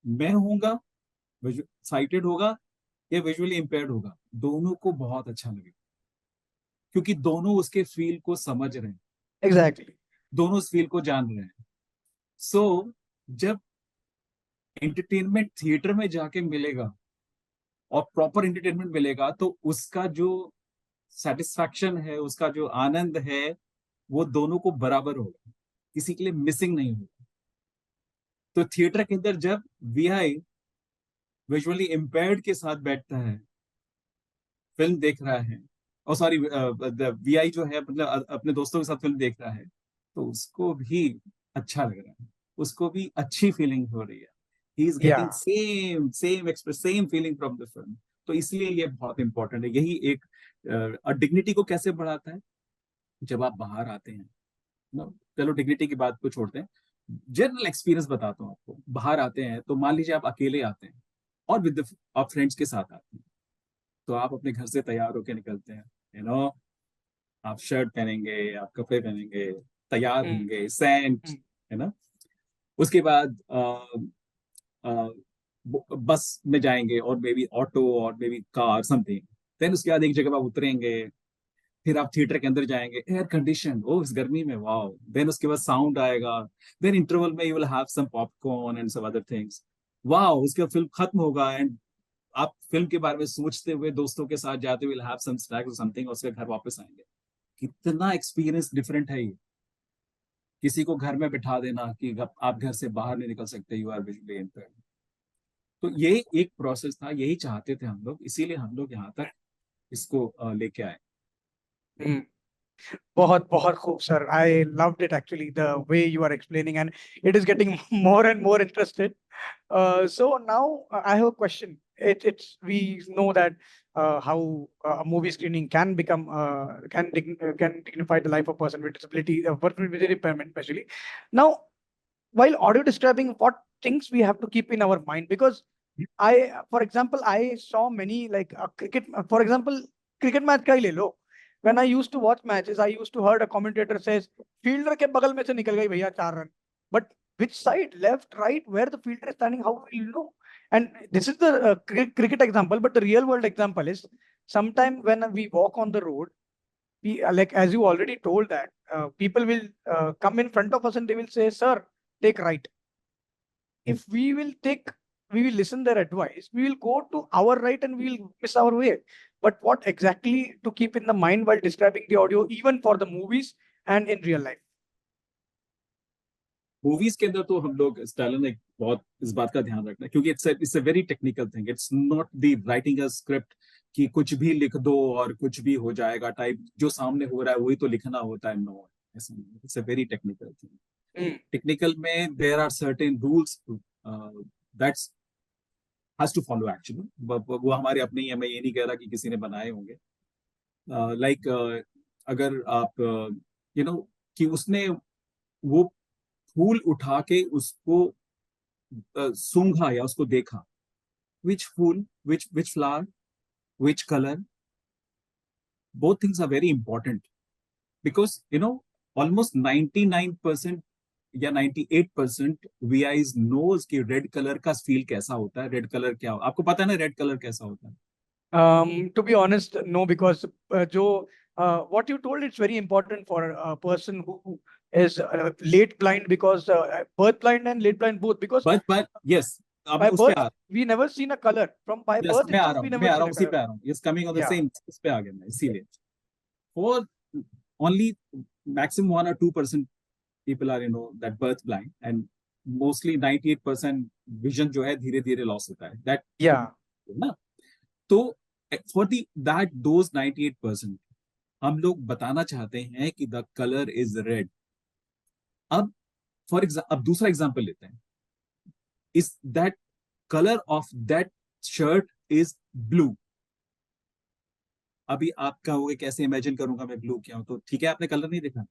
मैं होऊंगा, साइटेड होगा या विजुअली इम्पेयर्ड होगा, दोनों को बहुत अच्छा लगेगा, क्योंकि दोनों उसके फील को समझ रहे हैं, एग्जैक्टली। दोनों उस फील को जान रहे हैं। सो जब एंटरटेनमेंट थिएटर में जाके मिलेगा और प्रॉपर एंटरटेनमेंट मिलेगा, तो उसका जो सेटिस्फैक्शन है, उसका जो आनंद है, वो दोनों को बराबर होगा, किसी के लिए मिसिंग नहीं होगा। तो थिएटर के अंदर जब वीआई विजुअली इम्पेयर्ड के साथ बैठता है, फिल्म देख रहा है, और सॉरी, वीआई जो है, मतलब अपने दोस्तों के साथ फिल्म देख रहा है, तो उसको भी अच्छा लग रहा है, उसको भी अच्छी फीलिंग हो रही है। ही इज या getting same same express same feeling from the film. तो इसलिए ये बहुत इंपॉर्टेंट है। यही एक डिग्निटी को कैसे बढ़ाता है, जब आप बाहर आते हैं ना, चलो डिग्निटी की बात को छोड़ते हैं, जनरल एक्सपीरियंस बताता हूँ आपको। बाहर आते हैं तो मान लीजिए आप अकेले आते हैं और विद आप फ्रेंड्स के साथ आते हैं, तो आप अपने घर से तैयार होकर निकलते हैं, आप शर्ट पहनेंगे, आप कपड़े पहनेंगे, तैयार हम्म, होंगे, सेंट, हम्म, है ना। उसके बाद बस में जाएंगे और मे बी ऑटो और maybe car something. Then उसके बाद एक जगह आप उतरेंगे, फिर आप थिएटर के अंदर जाएंगे, एयर कंडीशन, ओ इस गर्मी में, वाओ। देन उसके बाद साउंड आएगा, देन इंटरवल में you will have some popcorn and some other things, wow. उसके बाद फिल्म खत्म होगा एंड आप फिल्म के बारे में सोचते हुए दोस्तों के साथ जाते हुए हैव सम स्नैक्स और समथिंग, और उसके घर वापस आएंगे। कितना एक्सपीरियंस डिफरेंट है ये। किसी को घर में बिठा देना कि आप घर से बाहर नहीं निकल सकते, यू आर विजुअली इम्पेयर्ड। तो ये एक प्रोसेस था, यही चाहते थे हम लोग, इसीलिए हम लोग यहाँ तक इसको लेके आए। हम्म। बहुत बहुत खूब sir, I loved it actually the way you are explaining, and it is getting more and more interested. So now I have a question. It's we know that how a movie screening can become can dignify the life of a person with disability, a person with impairment, especially. Now, while audio describing, what things we have to keep in our mind? Because for example, I saw many like cricket. For example, cricket match का ही ले लो. When I used to watch matches, I used to heard a commentator says, "Fielder के बगल में से निकल गई भैया 4 run." But which side, left, right, where the fielder is standing, how will you know? And this is the cricket example, but the real world example is sometime when we walk on the road, we like as you already told that people will come in front of us and they will say, "Sir, take right." If we will listen their advice, we will go to our right and we will miss our way. But what exactly to keep in the mind while describing the audio, even for the movies and in real life? Movies के अंदर तो हम लोग Stalin एक बहुत इस बात का ध्यान रखना है, क्योंकि it's a very technical thing. It's not the writing a script कि कुछ भी लिख दो और कुछ भी हो जाएगा टाइप, जो सामने हो रहा है वही तो लिखना होता है। No, it's a very technical thing. Technical में there are certain rules that's has to follow actually. वो हमारे अपने ही है, मैं ये नहीं कह रहा कि किसी ने बनाए होंगे। लाइक अगर आप कि उसने वो फूल उठा के उसको सूंघा या उसको देखा, which fool, which flower, which color, both things are very important, because almost 99% या 98% VIs knows कि रेड कलर का फील कैसा होता है। रेड कलर क्या आपको पता है ना, रेड कलर कैसा होता है? To be honest, no, because what you told, it's very important for a person who is late blind, because birth blind and late blind both, because but yes, अब by उस पे birth we never seen a color. From by yes, birth itself we never seen a उसी color. पे आ रहा हूँ, yes, coming on the Yeah. same, इस पे आ गया मैं इसीलिए। For only maximum 1 or 2% people are that birth blind, and mostly 98% vision जो है धीरे धीरे लॉस होता है, that Yeah. ना। तो for those 98% हम लोग बताना चाहते हैं कि the color is red। अब अब दूसरा एग्जांपल लेते हैं, is that color of that shirt is blue। अभी आप कहोगे कैसे इमेजिन करूंगा मैं ब्लू क्या हूं, तो ठीक है, आपने कलर नहीं देखा,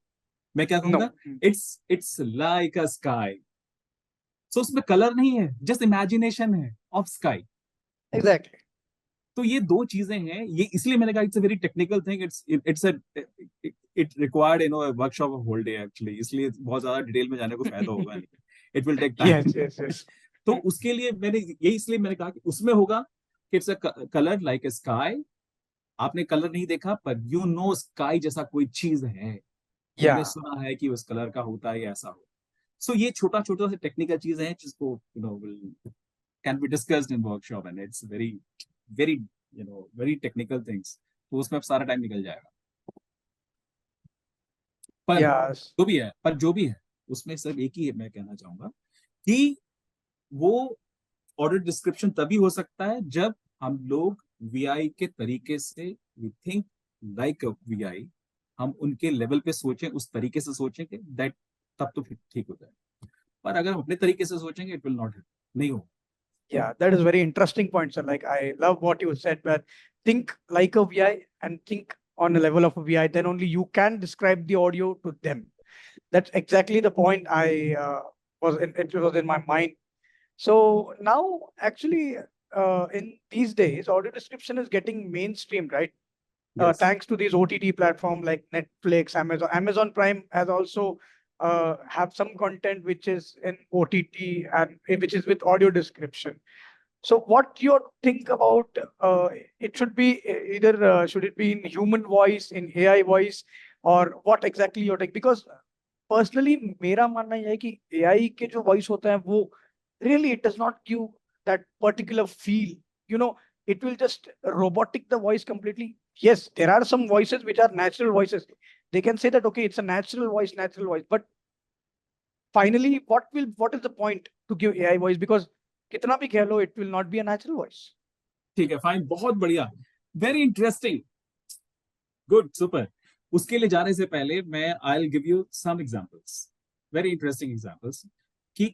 मैं क्या कहूंगा, No. It's like a sky. So उसमें कलर नहीं है, जस्ट इमेजिनेशन है ऑफ स्काई। Exactly. तो ये दो चीजें हैं, ये इसलिए मैंने कहा it's a very technical thing. It required workshop of whole day actually, इसलिए बहुत ज्यादा डिटेल में जाने को फायदा होगा नहीं, it will take time. Yes, yes, yes. तो उसके लिए इसलिए मैंने कहा कि उसमें होगा कि it's a colour like a sky. आपने कलर नहीं देखा पर यू नो स्काई जैसा कोई चीज है, मैंने Yeah. सुना है कि उस कलर का होता है, ऐसा हो। सो ये छोटा छोटा से टेक्निकल चीजें हैं जिसको can be discussed in workshop, and it's very very very technical things. तो उसमें अब सारा टाइम निकल जाएगा। पर Yes. जो भी है उसमें सिर्फ एक ही मैं कहना चाहूंगा कि वो ऑडियो डिस्क्रिप्शन तभी हो सकता है जब हम लोग वीआई के तरीके से, we think like a VI, हम उनके लेवल पे सोचें, उस तरीके से सोचें कि दैट, तब तो फिर ठीक हो जाए। पर अगर हम अपने तरीके से सोचेंगे, इट विल नॉट, नहीं हो। Yeah, that is very interesting point, sir. Like I love what you said, but think like a VI and think on the level of a VI, then only you can describe the audio to them. That's exactly the point I it was in my mind. So now, actually, in these days, audio description is getting mainstream, right? Yes. Thanks to these OTT platform like Netflix, Amazon Prime has also have some content which is in OTT and which is with audio description. So what you think about it should be either should it be in human voice, in AI voice, or what exactly you're taking? Because personally मेरा मानना यह है कि AI के जो voice होता है वो really it does not give that particular feel. You know, it will just robotic the voice completely. Yes, there are some voices which are natural voices. They can say that okay, it's a natural voice, but finally, what is the point to give AI voice? Because कितना भी कह लो, it will not be a natural voice. ठीक है, fine, बहुत बढ़िया, very interesting, good, super. उसके लिए जाने से पहले मैं I will give you some examples, very interesting examples, कि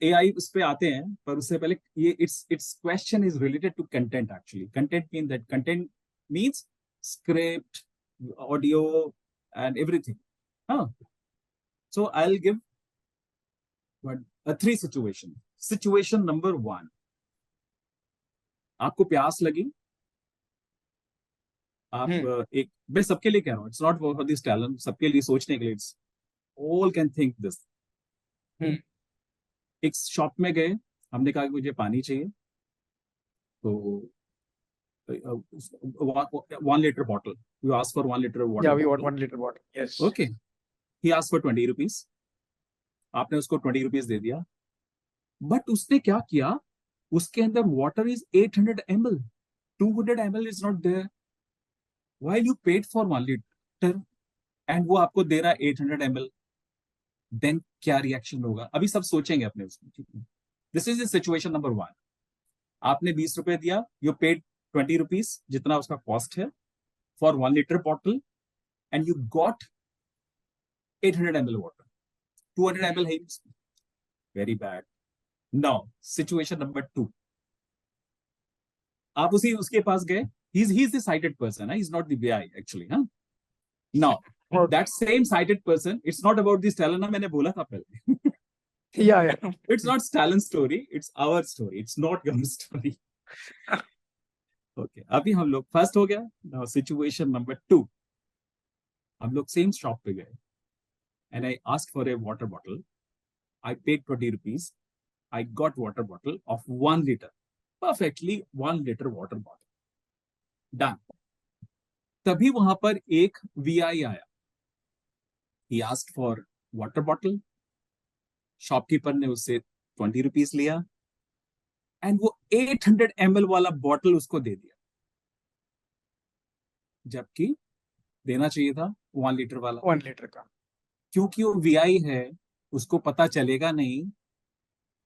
एआई उस पे आते हैं, पर उससे पहले ये it's question is related to content. Actually content means script, audio and everything. हाँ, so I will give three situation. Situation number 1, आपको प्यास लगी, आप एक, मैं सबके लिए कह रहा हूँ, it's not for this talent, सबके लिए सोचने के लिए, it's all can think this. एक शॉप में गए, हमने कहा कि मुझे पानी चाहिए, तो 1 liter bottle, you ask for 1 liter water. Yeah, we want 1 liter water. Yes. Okay, he asked for 20 rupees. आपने उसको 20 rupees दे दिया, बट उसने क्या किया, उसके अंदर water is 800 ml, 200 ml is not there. While you paid for 1 liter and वो आपको दे रहा है 800 ml, then क्या रिएक्शन होगा? अभी सब सोचेंगे अपने उसमें, ठीक है? This is the situation number 1. आपने 20 रुपए दिया, you paid 20 rupees, जितना उसका कॉस्ट है, for 1 liter bottle, and you got 800 ml water. 200 ml है, very bad. Now, situation number 2. आप उसके पास गए, he's the sighted person, he's not the BI actually, huh? Now, that same sighted person, it's not about this Stalin, मैंने बोला था पहले. Yeah. It's not Stalin's story, it's our story, it's not your story. Okay, अभी हम लोग first हो गया. Now situation number 2. हम लोग सेम शॉप पे गए, and I asked for a water bottle. I paid 20 rupees. I got water bottle of 1 liter. Perfectly 1 liter water bottle. Done. तभी वहां पर एक VI आया. He asked for water bottle. Shopkeeper ने उससे 20 रुपीस लिया, एंड वो 800 ml वाला बॉटल उसको दे दिया, जबकि देना चाहिए था 1 लीटर वाला. 1 liter का. क्योंकि वो VI है, उसको पता चलेगा नहीं.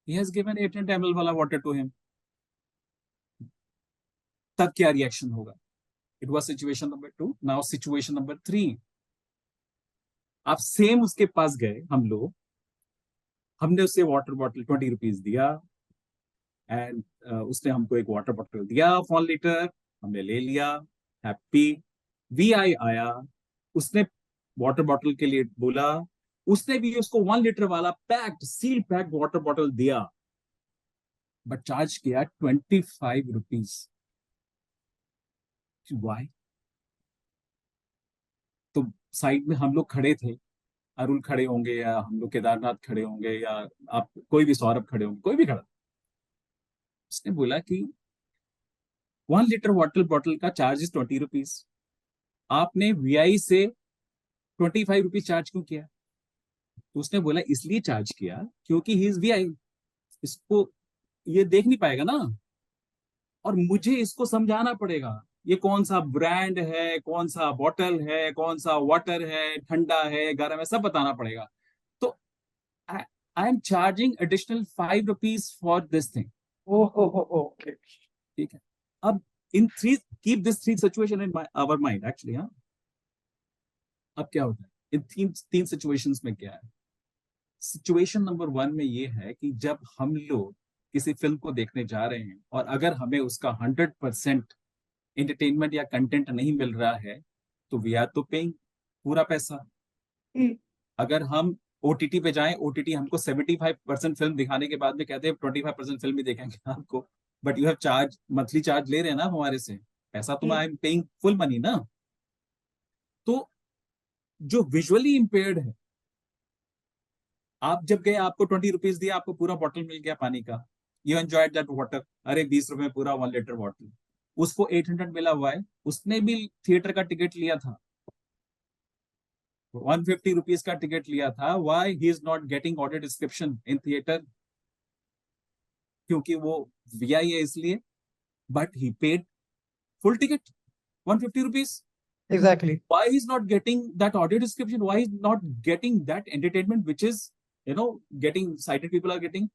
He has given 800 ml वाला water to him. तब क्या रिएक्शन होगा? It was situation number 2. Now situation number 3. आप सेम उसके पास गए, हम लोग, हमने उससे वाटर बॉटल 20 रुपीस दिया, एंड उसने हमको एक वाटर बॉटल दिया 1 लीटर, हमने ले लिया, हैप्पी. VI आया, उसने वाटर बॉटल के लिए बोला, उसने भी उसको 1 लीटर वाला packed, seal packed water bottle दिया, बट चार्ज किया 25 रुपीस. व्हाई? तो साइड में हम लोग खड़े थे, अरुण खड़े होंगे, या हम लोग केदारनाथ खड़े होंगे, या आप कोई भी, सौरभ खड़े होंगे, कोई भी खड़ा. उसने बोला कि 1 लीटर वाटर बॉटल का चार्ज इज 20 रुपीस. आपने VI से 25 रुपीज चार्ज क्यों किया? तो उसने बोला इसलिए चार्ज किया क्योंकि ही इज VI, इसको ये देख नहीं पाएगा ना, और मुझे इसको समझाना पड़ेगा ये कौन सा ब्रांड है, कौन सा बॉटल है, कौन सा वाटर है, ठंडा है, गर्म है, सब बताना पड़ेगा. तो I am charging additional 5 rupees for this thing. Okay, ठीक है. अब इन 3, keep this 3 situation in our mind actually. हाँ, अब क्या होता है इन तीन सिचुएशंस में? क्या है सिचुएशन नंबर 1 में? ये है कि जब हम लोग किसी फिल्म को देखने जा रहे हैं, और अगर हमें उसका 100% एंटरटेनमेंट या कंटेंट नहीं मिल रहा है, तो वी आर तो पेइंग पूरा पैसा. अगर हम ओटीटी पे जाएं, ओटीटी हमको 75% फिल्म दिखाने के बाद में कहते हैं 25% फिल्म ही देखेंगे आपको, but you have charge, monthly charge ले रहे हैं ना हमारे से, पैसा तो I am paying full money ना। तो जो विजुअली इंपेयर्ड है, आप जब गए आपको 20 रुपीज दिया, आपको पूरा बॉटल मिल गया पानी का, यू एंजॉयड दैट वाटर, अरे 20 रुपए में पूरा 1 लीटर बॉटल, उसको 800 मिला हुआ है, उसने भी थिएटर का टिकट लिया था, 150 रुपीज का टिकट लिया था, why he is not getting audio description in theatre? क्योंकि वो वीआई है इसलिए, but he paid full ticket, 150 rupees. Exactly. Why he's not getting that audio description? Why he's not getting that entertainment, which is, getting sighted people are getting?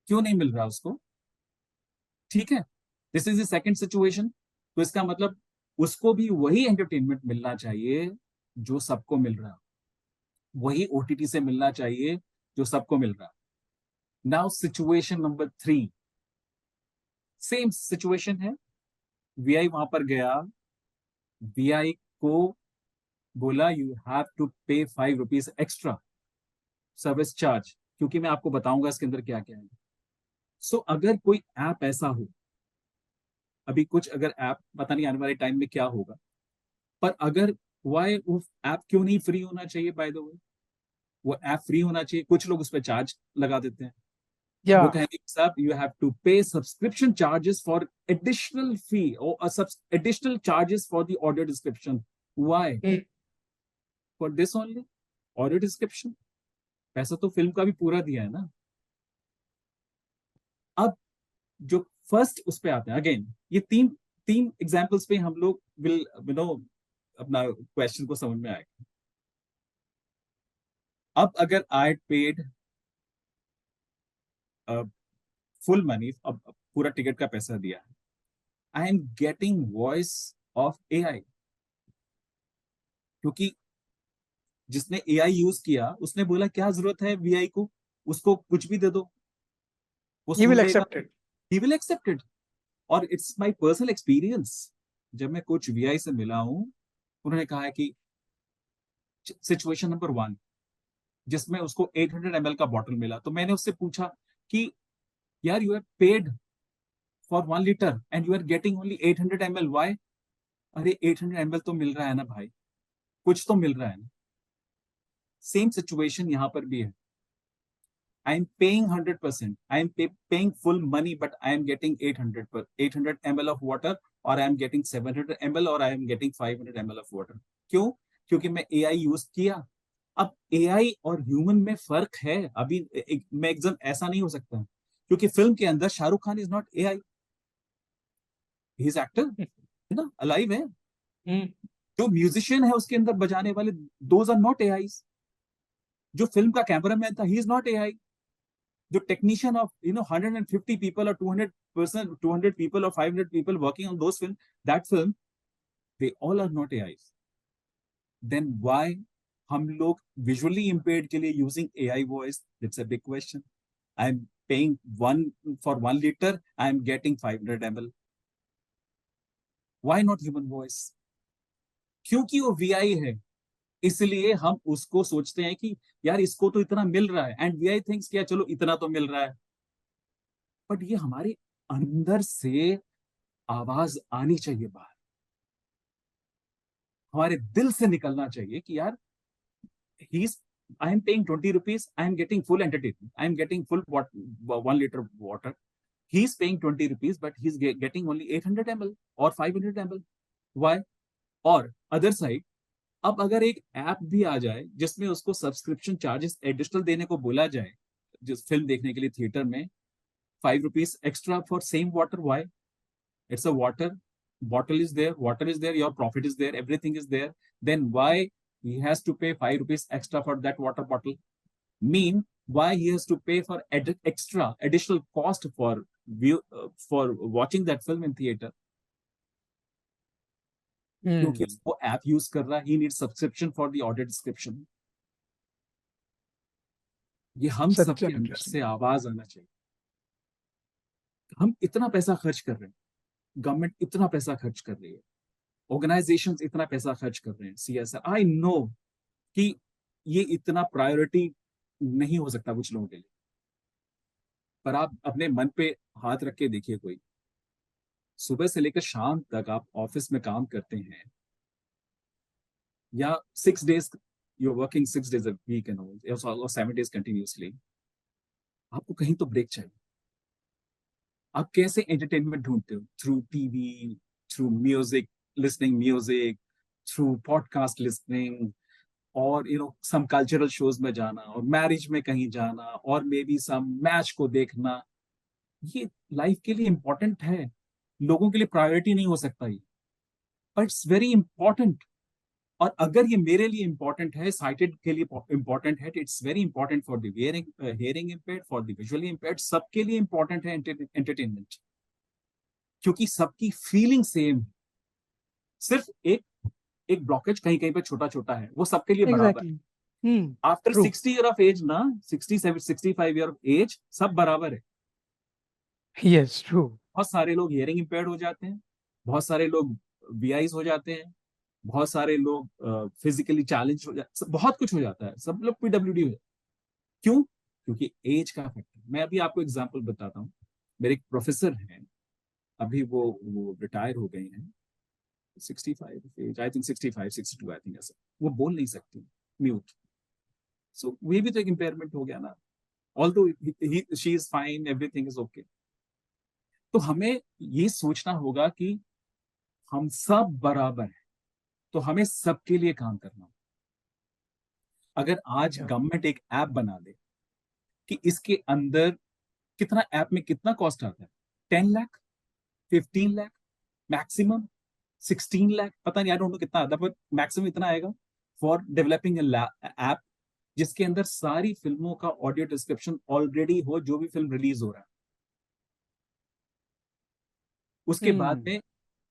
क्यों नहीं मिल रहा उसको? ठीक है, this is the second situation. तो इसका मतलब उसको भी वही एंटरटेनमेंट मिलना चाहिए जो सबको मिल रहा, वही ओटीटी से मिलना चाहिए जो सबको मिल रहा। Now situation number 3, same situation है, वीआई वहां पर गया, वीआई को बोला यू हैव टू पे 5 रुपीज एक्स्ट्रा सर्विस चार्ज, क्योंकि मैं आपको बताऊंगा इसके अंदर क्या क्या है। सो अगर कोई ऐप ऐसा हो, अभी कुछ अगर ऐप पता नहीं आने वाले टाइम में क्या होगा, पर अगर वाई वो ऐप क्यों नहीं फ्री होना चाहिए? बाय द वे, वो ऐप फ्री होना चाहिए, कुछ लोग उस पर चार्ज लगा देते हैं। वो Yeah. कहेंगे साहब यू हैव टू पे सब्सक्रिप्शन चार्जेस फॉर एडिशनल फी और additional charges for the audio description. Why? For this only audio description? पैसा तो फिल्म का भी पूरा दिया है ना। अब जो फर्स्ट उस पे आते हैं, अगेन ये तीन तीन एग्जांपल्स पे हम लोग विल अपना क्वेश्चन को समझ में आएगा। अब अगर आई पेड फुल मनी, अब पूरा टिकट का पैसा दिया है, I am getting voice of AI, क्योंकि जिसने एआई यूज किया उसने बोला क्या जरूरत है वीआई को, उसको कुछ भी दे दो वो He सुन will लेगा, accept it. He will accept it. और इट्स माय पर्सनल एक्सपीरियंस, जब मैं कुछ वीआई से मिला हूं, उन्होंने कहा है कि सिचुएशन नंबर 1 जिसमें उसको 800 ml का बॉटल मिला, तो मैंने उससे पूछा कि यार you have paid for 1 litre and you are getting only 800 ml, why? अरे 800 ml तो मिल रहा है ना भाई, कुछ तो मिल रहा है ना। सेम सिचुएशन यहां पर भी है, I am paying 100%. I am paying full money, but I am getting 800 ml of water, or I am getting 700 ml, or I am getting 500 ml of water. क्यों? क्योंकि मैं AI यूज किया। अब AI और ह्यूमन में फर्क है। अभी मैं एकदम ऐसा नहीं हो सकता, क्योंकि फिल्म के अंदर Shahrukh Khan is not AI, he is actor, है ना, अलाइव है। जो म्यूजिशियन है उसके अंदर बजाने वाले, दोज आर नॉट AIs। जो फिल्म का कैमरामैन था, ही इज नॉट AI। जो technician of 150 people or 200 people or 500 people working on those film, that film, they all are not AIs. Then why हम लोग visually impaired के लिए using AI voice? It's a big question. I'm paying for 1 liter, I'm getting 500 ml. Why not human voice? क्योंकि वो VI है, इसलिए हम उसको सोचते हैं कि यार इसको तो इतना मिल रहा है, एंड VI थिंक्स क्या चलो इतना तो मिल रहा है, बट ये हमारे अंदर से आवाज आनी चाहिए बाहर, हमारे दिल से निकलना चाहिए कि यार I am paying 20 rupees, I am getting full entertainment, I am getting full 1 litre water, he is paying 20 rupees but he is getting only 800 ml और 500 ml। व्हाई? और अदर साइड, अब अगर एक ऐप भी आ जाए जिसमें उसको सब्सक्रिप्शन चार्जेस एडिशनल देने को बोला जाए, जिस फिल्म देखने के लिए थिएटर में 5 rupees extra for same water, why? It's a water, bottle is there, your profit is there, everything is there, then why he has to pay 5 rupees extra for that water bottle? Mean why he has to pay for extra additional cost for for watching that film in theater? क्योंकि उसको app use कर रहा है, he needs subscription for the audio description. ये हम सबके अंदर से आवाज आना चाहिए। हम इतना पैसा खर्च कर रहे हैं, गवर्नमेंट इतना पैसा खर्च कर रही है, ऑर्गेनाइजेशंस इतना पैसा खर्च कर रहे हैं, CSR, आई नो कि ये इतना प्रायोरिटी नहीं हो सकता कुछ लोगों के लिए। पर आप अपने मन पे हाथ रख के देखिए, कोई सुबह से लेकर शाम तक आप ऑफिस में काम करते हैं, या 6 days you are working 6 days a week and all, or 7 days continuously, आपको कहीं तो ब्रेक चाहिए। आप कैसे एंटरटेनमेंट ढूंढते हो? Through TV, through music, listening music, through podcast listening, और सम कल्चरल शोज में जाना, और मैरिज में कहीं जाना, और मे बी सम मैच को देखना। ये लाइफ के लिए इंपॉर्टेंट है, लोगों के लिए प्रायोरिटी नहीं हो सकता ये, बट इट्स वेरी इंपॉर्टेंट। और अगर ये मेरे लिए इंपॉर्टेंट है, साइटेड के लिए इंपॉर्टेंट है, it's very important for the hearing impaired, for the visually impaired, सबके लिए इंपॉर्टेंट है एंटरटेनमेंट, क्योंकि सबकी फीलिंग सेम है। सिर्फ एक एक ब्लॉकेज कहीं कहीं पे छोटा छोटा है, वो सबके लिए बराबर है। Exactly. After True. 60 year of age ना, 65 ईयर ऑफ एज, सब बराबर है। Yes, true. बहुत सारे लोग हियरिंग इम्पेयर्ड हो जाते हैं, बहुत सारे लोग वीआईज हो जाते हैं, बहुत सारे लोग फिजिकली चैलेंज हो जाते, बहुत कुछ हो जाता है, सब लोग पीडब्ल्यूडी हो जाते हैं। क्यों? क्योंकि एज का फैक्टर। मैं अभी आपको एग्जांपल बताता हूँ। मेरे एक प्रोफेसर हैं, अभी वो रिटायर हो गए हैं, 65 age, I think 65 62, I think ऐसा। वो बोल नहीं सकती, म्यूट। सो ये भी तो एक इम्पेयरमेंट हो गया ना, although she is fine, everything is okay. तो हमें ये सोचना होगा कि हम सब बराबर हैं, तो हमें सबके लिए काम करना होगा। अगर आज Yeah. गवर्नमेंट एक ऐप बना दे कि इसके अंदर कितना, ऐप में कितना कॉस्ट आता है, 10 लाख, 15 लाख, मैक्सिमम 16 लाख, पता नहीं, आई डोंट नो कितना आता है, पर मैक्सिमम इतना आएगा फॉर डेवलपिंग ऐप जिसके अंदर सारी फिल्मों का ऑडियो डिस्क्रिप्शन ऑलरेडी हो, जो भी फिल्म रिलीज हो रहा है। उसके बाद में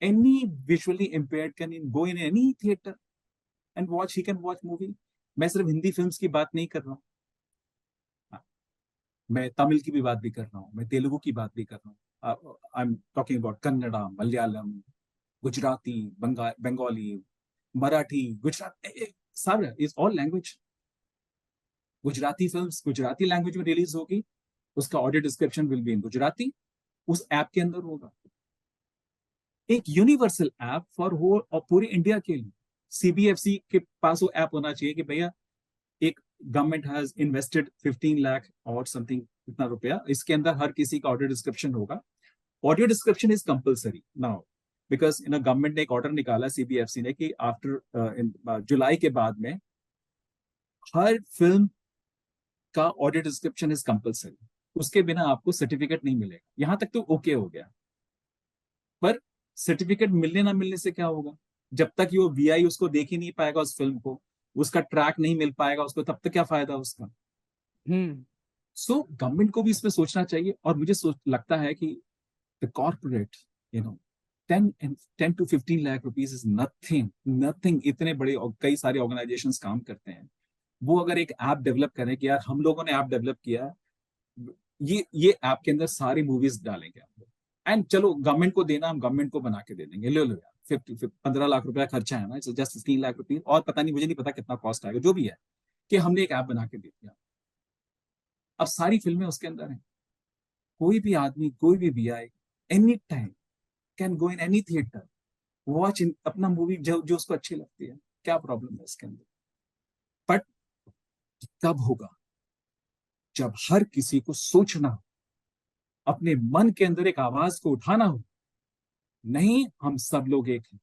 any visually impaired can go in any theatre and watch, he can watch movie. मैं सिर्फ हिंदी फिल्म्स की बात नहीं कर रहा हूँ, मैं तमिल की भी बात भी कर रहा हूँ, मैं तेलुगु की बात भी कर रहा हूँ। I am talking about Kannada, Malayalam, Gujarati, Bengali, Marathi, Gujarati, सारा is all language. Gujarati films Gujarati language में रिलीज होगी, उसका audio description will be in Gujarati, उस ऐप के अंदर होगा। एक यूनिवर्सल ऐप फॉर होल और पूरे इंडिया के लिए। सीबीएफसी के पास वो ऐप होना चाहिए कि भैया, एक गवर्नमेंट हैज इन्वेस्टेड 15 लाख और समथिंग, इतना रुपया, इसके अंदर हर किसी का ऑडियो डिस्क्रिप्शन होगा। Audio description is compulsory now, because government ने एक ऑर्डर निकाला सीबीएफसी ने कि आफ्टर जुलाई के बाद में हर फिल्म का ऑडियो डिस्क्रिप्शन इज कंपलसरी, उसके बिना आपको सर्टिफिकेट नहीं मिलेगा। यहां तक तो ओके हो गया, पर सर्टिफिकेट मिलने ना मिलने से क्या होगा? जब तक वो वीआई उसको देख ही नहीं पाएगा, उस फिल्म को, उसका ट्रैक नहीं मिल पाएगा उसको, तब तक क्या फायदा उसका? सो गवर्नमेंट को भी इसमें सोचना चाहिए। और मुझे लगता है कि the corporate, 10 to 15 lakh rupees is nothing. इतने बड़े और कई सारे ऑर्गेनाइजेशंस काम करते हैं, वो अगर एक ऐप डेवलप करें कि यार हम लोगों ने ऐप डेवलप किया, ये ऐप के अंदर सारी मूवीज डालेंगे हम लोग, एंड चलो गवर्नमेंट को देना, हम गवर्नमेंट को बना के दे देंगे, ले लो यार, 15 लाख रुपया खर्चा है ना, इट्स जस्ट 3 लाख रुपीज, और पता नहीं, मुझे नहीं पता कितना कॉस्ट आएगा, जो भी है, कि हमने एक ऐप बना के दे दिया। अब सारी फिल्में उसके अंदर हैं, कोई भी आदमी, कोई भी VI, any time can go in any theatre, watch अपना मूवी जो उसको अच्छी लगती है। क्या प्रॉब्लम है इसके अंदर? बट कब होगा? जब हर किसी को सोचना हो, अपने मन के अंदर एक आवाज को उठाना हो, नहीं हम सब लोग एक हैं,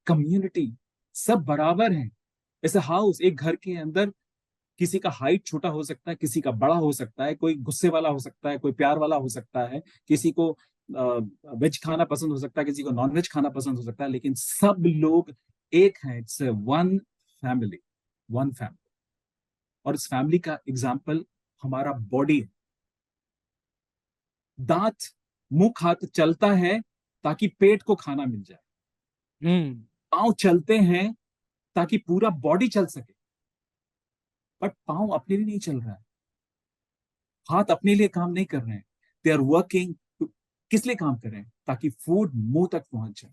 कम्युनिटी, सब बराबर हैं। ऐसे हाउस, एक घर के अंदर किसी का हाइट छोटा हो सकता है, किसी का बड़ा हो सकता है, कोई गुस्से वाला हो सकता है, कोई प्यार वाला हो सकता है, किसी को वेज खाना पसंद हो सकता है, किसी को नॉन वेज खाना पसंद हो सकता है, लेकिन सब लोग एक हैं। It's one family. और इस फैमिली का एग्जाम्पल हमारा बॉडी है। दांत मुंह खाते चलता है ताकि पेट को खाना मिल जाए, पांव चलते हैं ताकि पूरा बॉडी चल सके, बट पांव अपने लिए नहीं चल रहा है, हाथ अपने लिए काम नहीं कर रहे हैं, दे आर वर्किंग। किस लिए काम कर रहे हैं? ताकि फूड मुंह तक पहुंच जाए।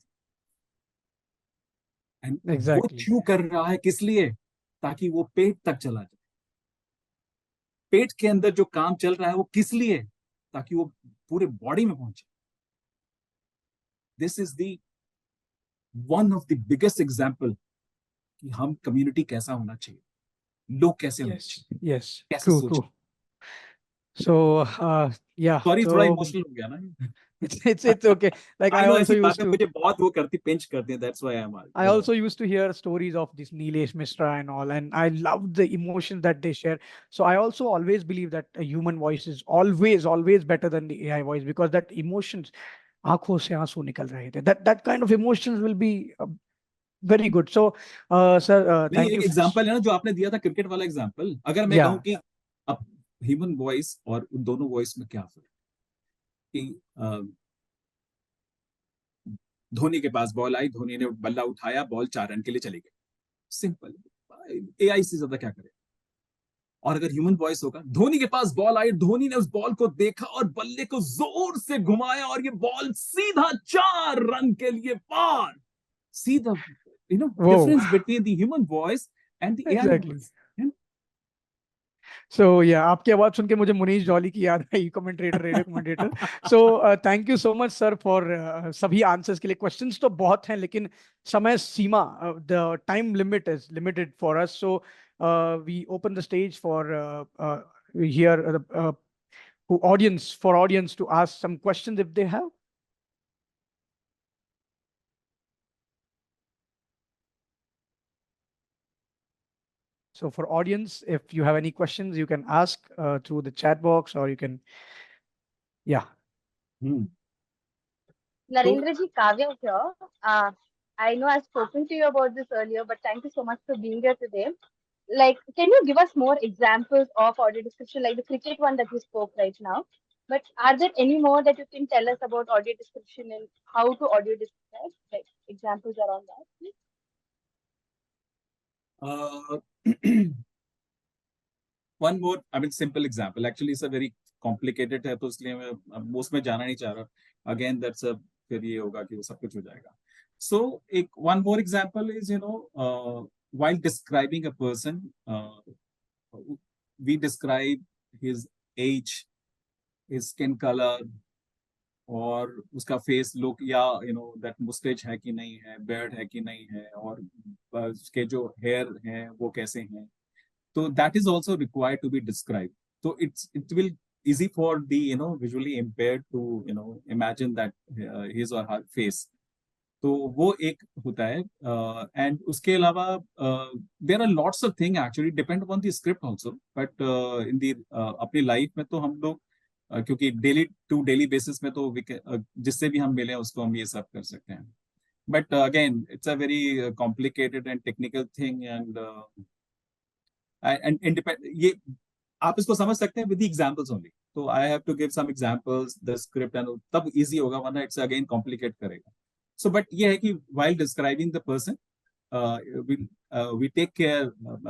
एंड वो Exactly. क्यों कर रहा है, किस लिए? ताकि वो पेट तक चला जाए। पेट के अंदर जो काम चल रहा है वो किस लिए, ताकि वो पूरे बॉडी में पहुंचे। This is the one of the biggest example कि हम कम्युनिटी कैसा होना चाहिए, लोग कैसे होने Yes, चाहिए, yes, कैसे true, सोचना। true. So, yeah, सॉरी, थोड़ा so इमोशनल हो गया ना। it's okay. Like I I know also ऐसी used बातें to. मुझे बहुत वो करती, पिंच करती है, that's why I am, I also used to hear stories of this Nilesh Mishra and all, and I loved the emotions that they share. So I also always believe that a human voice is always, always better than the AI voice, because that emotions, आंखों से आंसू निकल रहे थे. That kind of emotions will be very good. So, sir, नहीं, thank एक you. Example है ना जो आपने दिया था, क्रिकेट वाला एग्जांपल। अगर मैं कहूं Yeah, कि अब ह्यूमन वॉइस और उन दोनों वॉइस में क्या फर्क है, कि धोनी के पास बॉल आई, धोनी ने बल्ला उठाया, बॉल 4 रन के लिए चली गई, सिंपल। एआई से ज्यादा क्या करे। और अगर ह्यूमन वॉइस होगा, धोनी के पास बॉल आई, धोनी ने उस बॉल को देखा और बल्ले को जोर से घुमाया और ये बॉल सीधा 4 रन के लिए पार। See the whoa, difference between the human voice and the AI exactly. Voice. So yeah, आपकी आवाज सुन के मुझे मुनीश जॉली की याद आई, commentator, radio commentator. So thank you so much sir for सभी आंसर्स के लिए. क्वेश्चंस तो बहुत हैं, लेकिन समय सीमा, the time limit is limited for us. So we open the stage for here audience to ask some questions if they have. So for audience, if you have any questions, you can ask through the chat box, or you can, yeah. Narendra ji, Kavya here. I know I've spoken to you about this earlier, but thank you so much for being here today. Like, can you give us more examples of audio description, like the cricket one that you spoke right now? But are there any more that you can tell us about audio description and how to audio describe, like examples around that, please? One more, I mean simple example, actually it's a very complicated है, तो इसलिए मैं अब उसमें जाना नहीं चाह रहा। अगेन दैट्स अ, फिर ये होगा कि वो सब कुछ हो जाएगा। सो एक one more example is, while describing a person, we describe his age, his skin color, और उसका फेस लुक, या दैट मुस्टेच है कि नहीं है, बेयर्ड है कि नहीं है, और उसके जो हेयर हैं वो कैसे हैं। So that is also required to be described. So it will easy for the visually impaired to imagine that his or her face. तो वो एक होता है। एंड उसके अलावा there are lots of thing, actually depend upon the script also, but in the अपनी life में तो हम लोग क्योंकि डेली टू डेली बेसिस में तो जिससे भी हम मिले उसको हम ये सब कर सकते हैं। But again it's a very complicated and technical thing, and ये आप इसको समझ सकते हैं विद एग्जांपल्स ओनली। तो I have to give some examples, the script, and तब इजी होगा, वरना इट्स अगेन कॉम्प्लिकेट करेगा। सो बट ये है कि while describing the person we take care,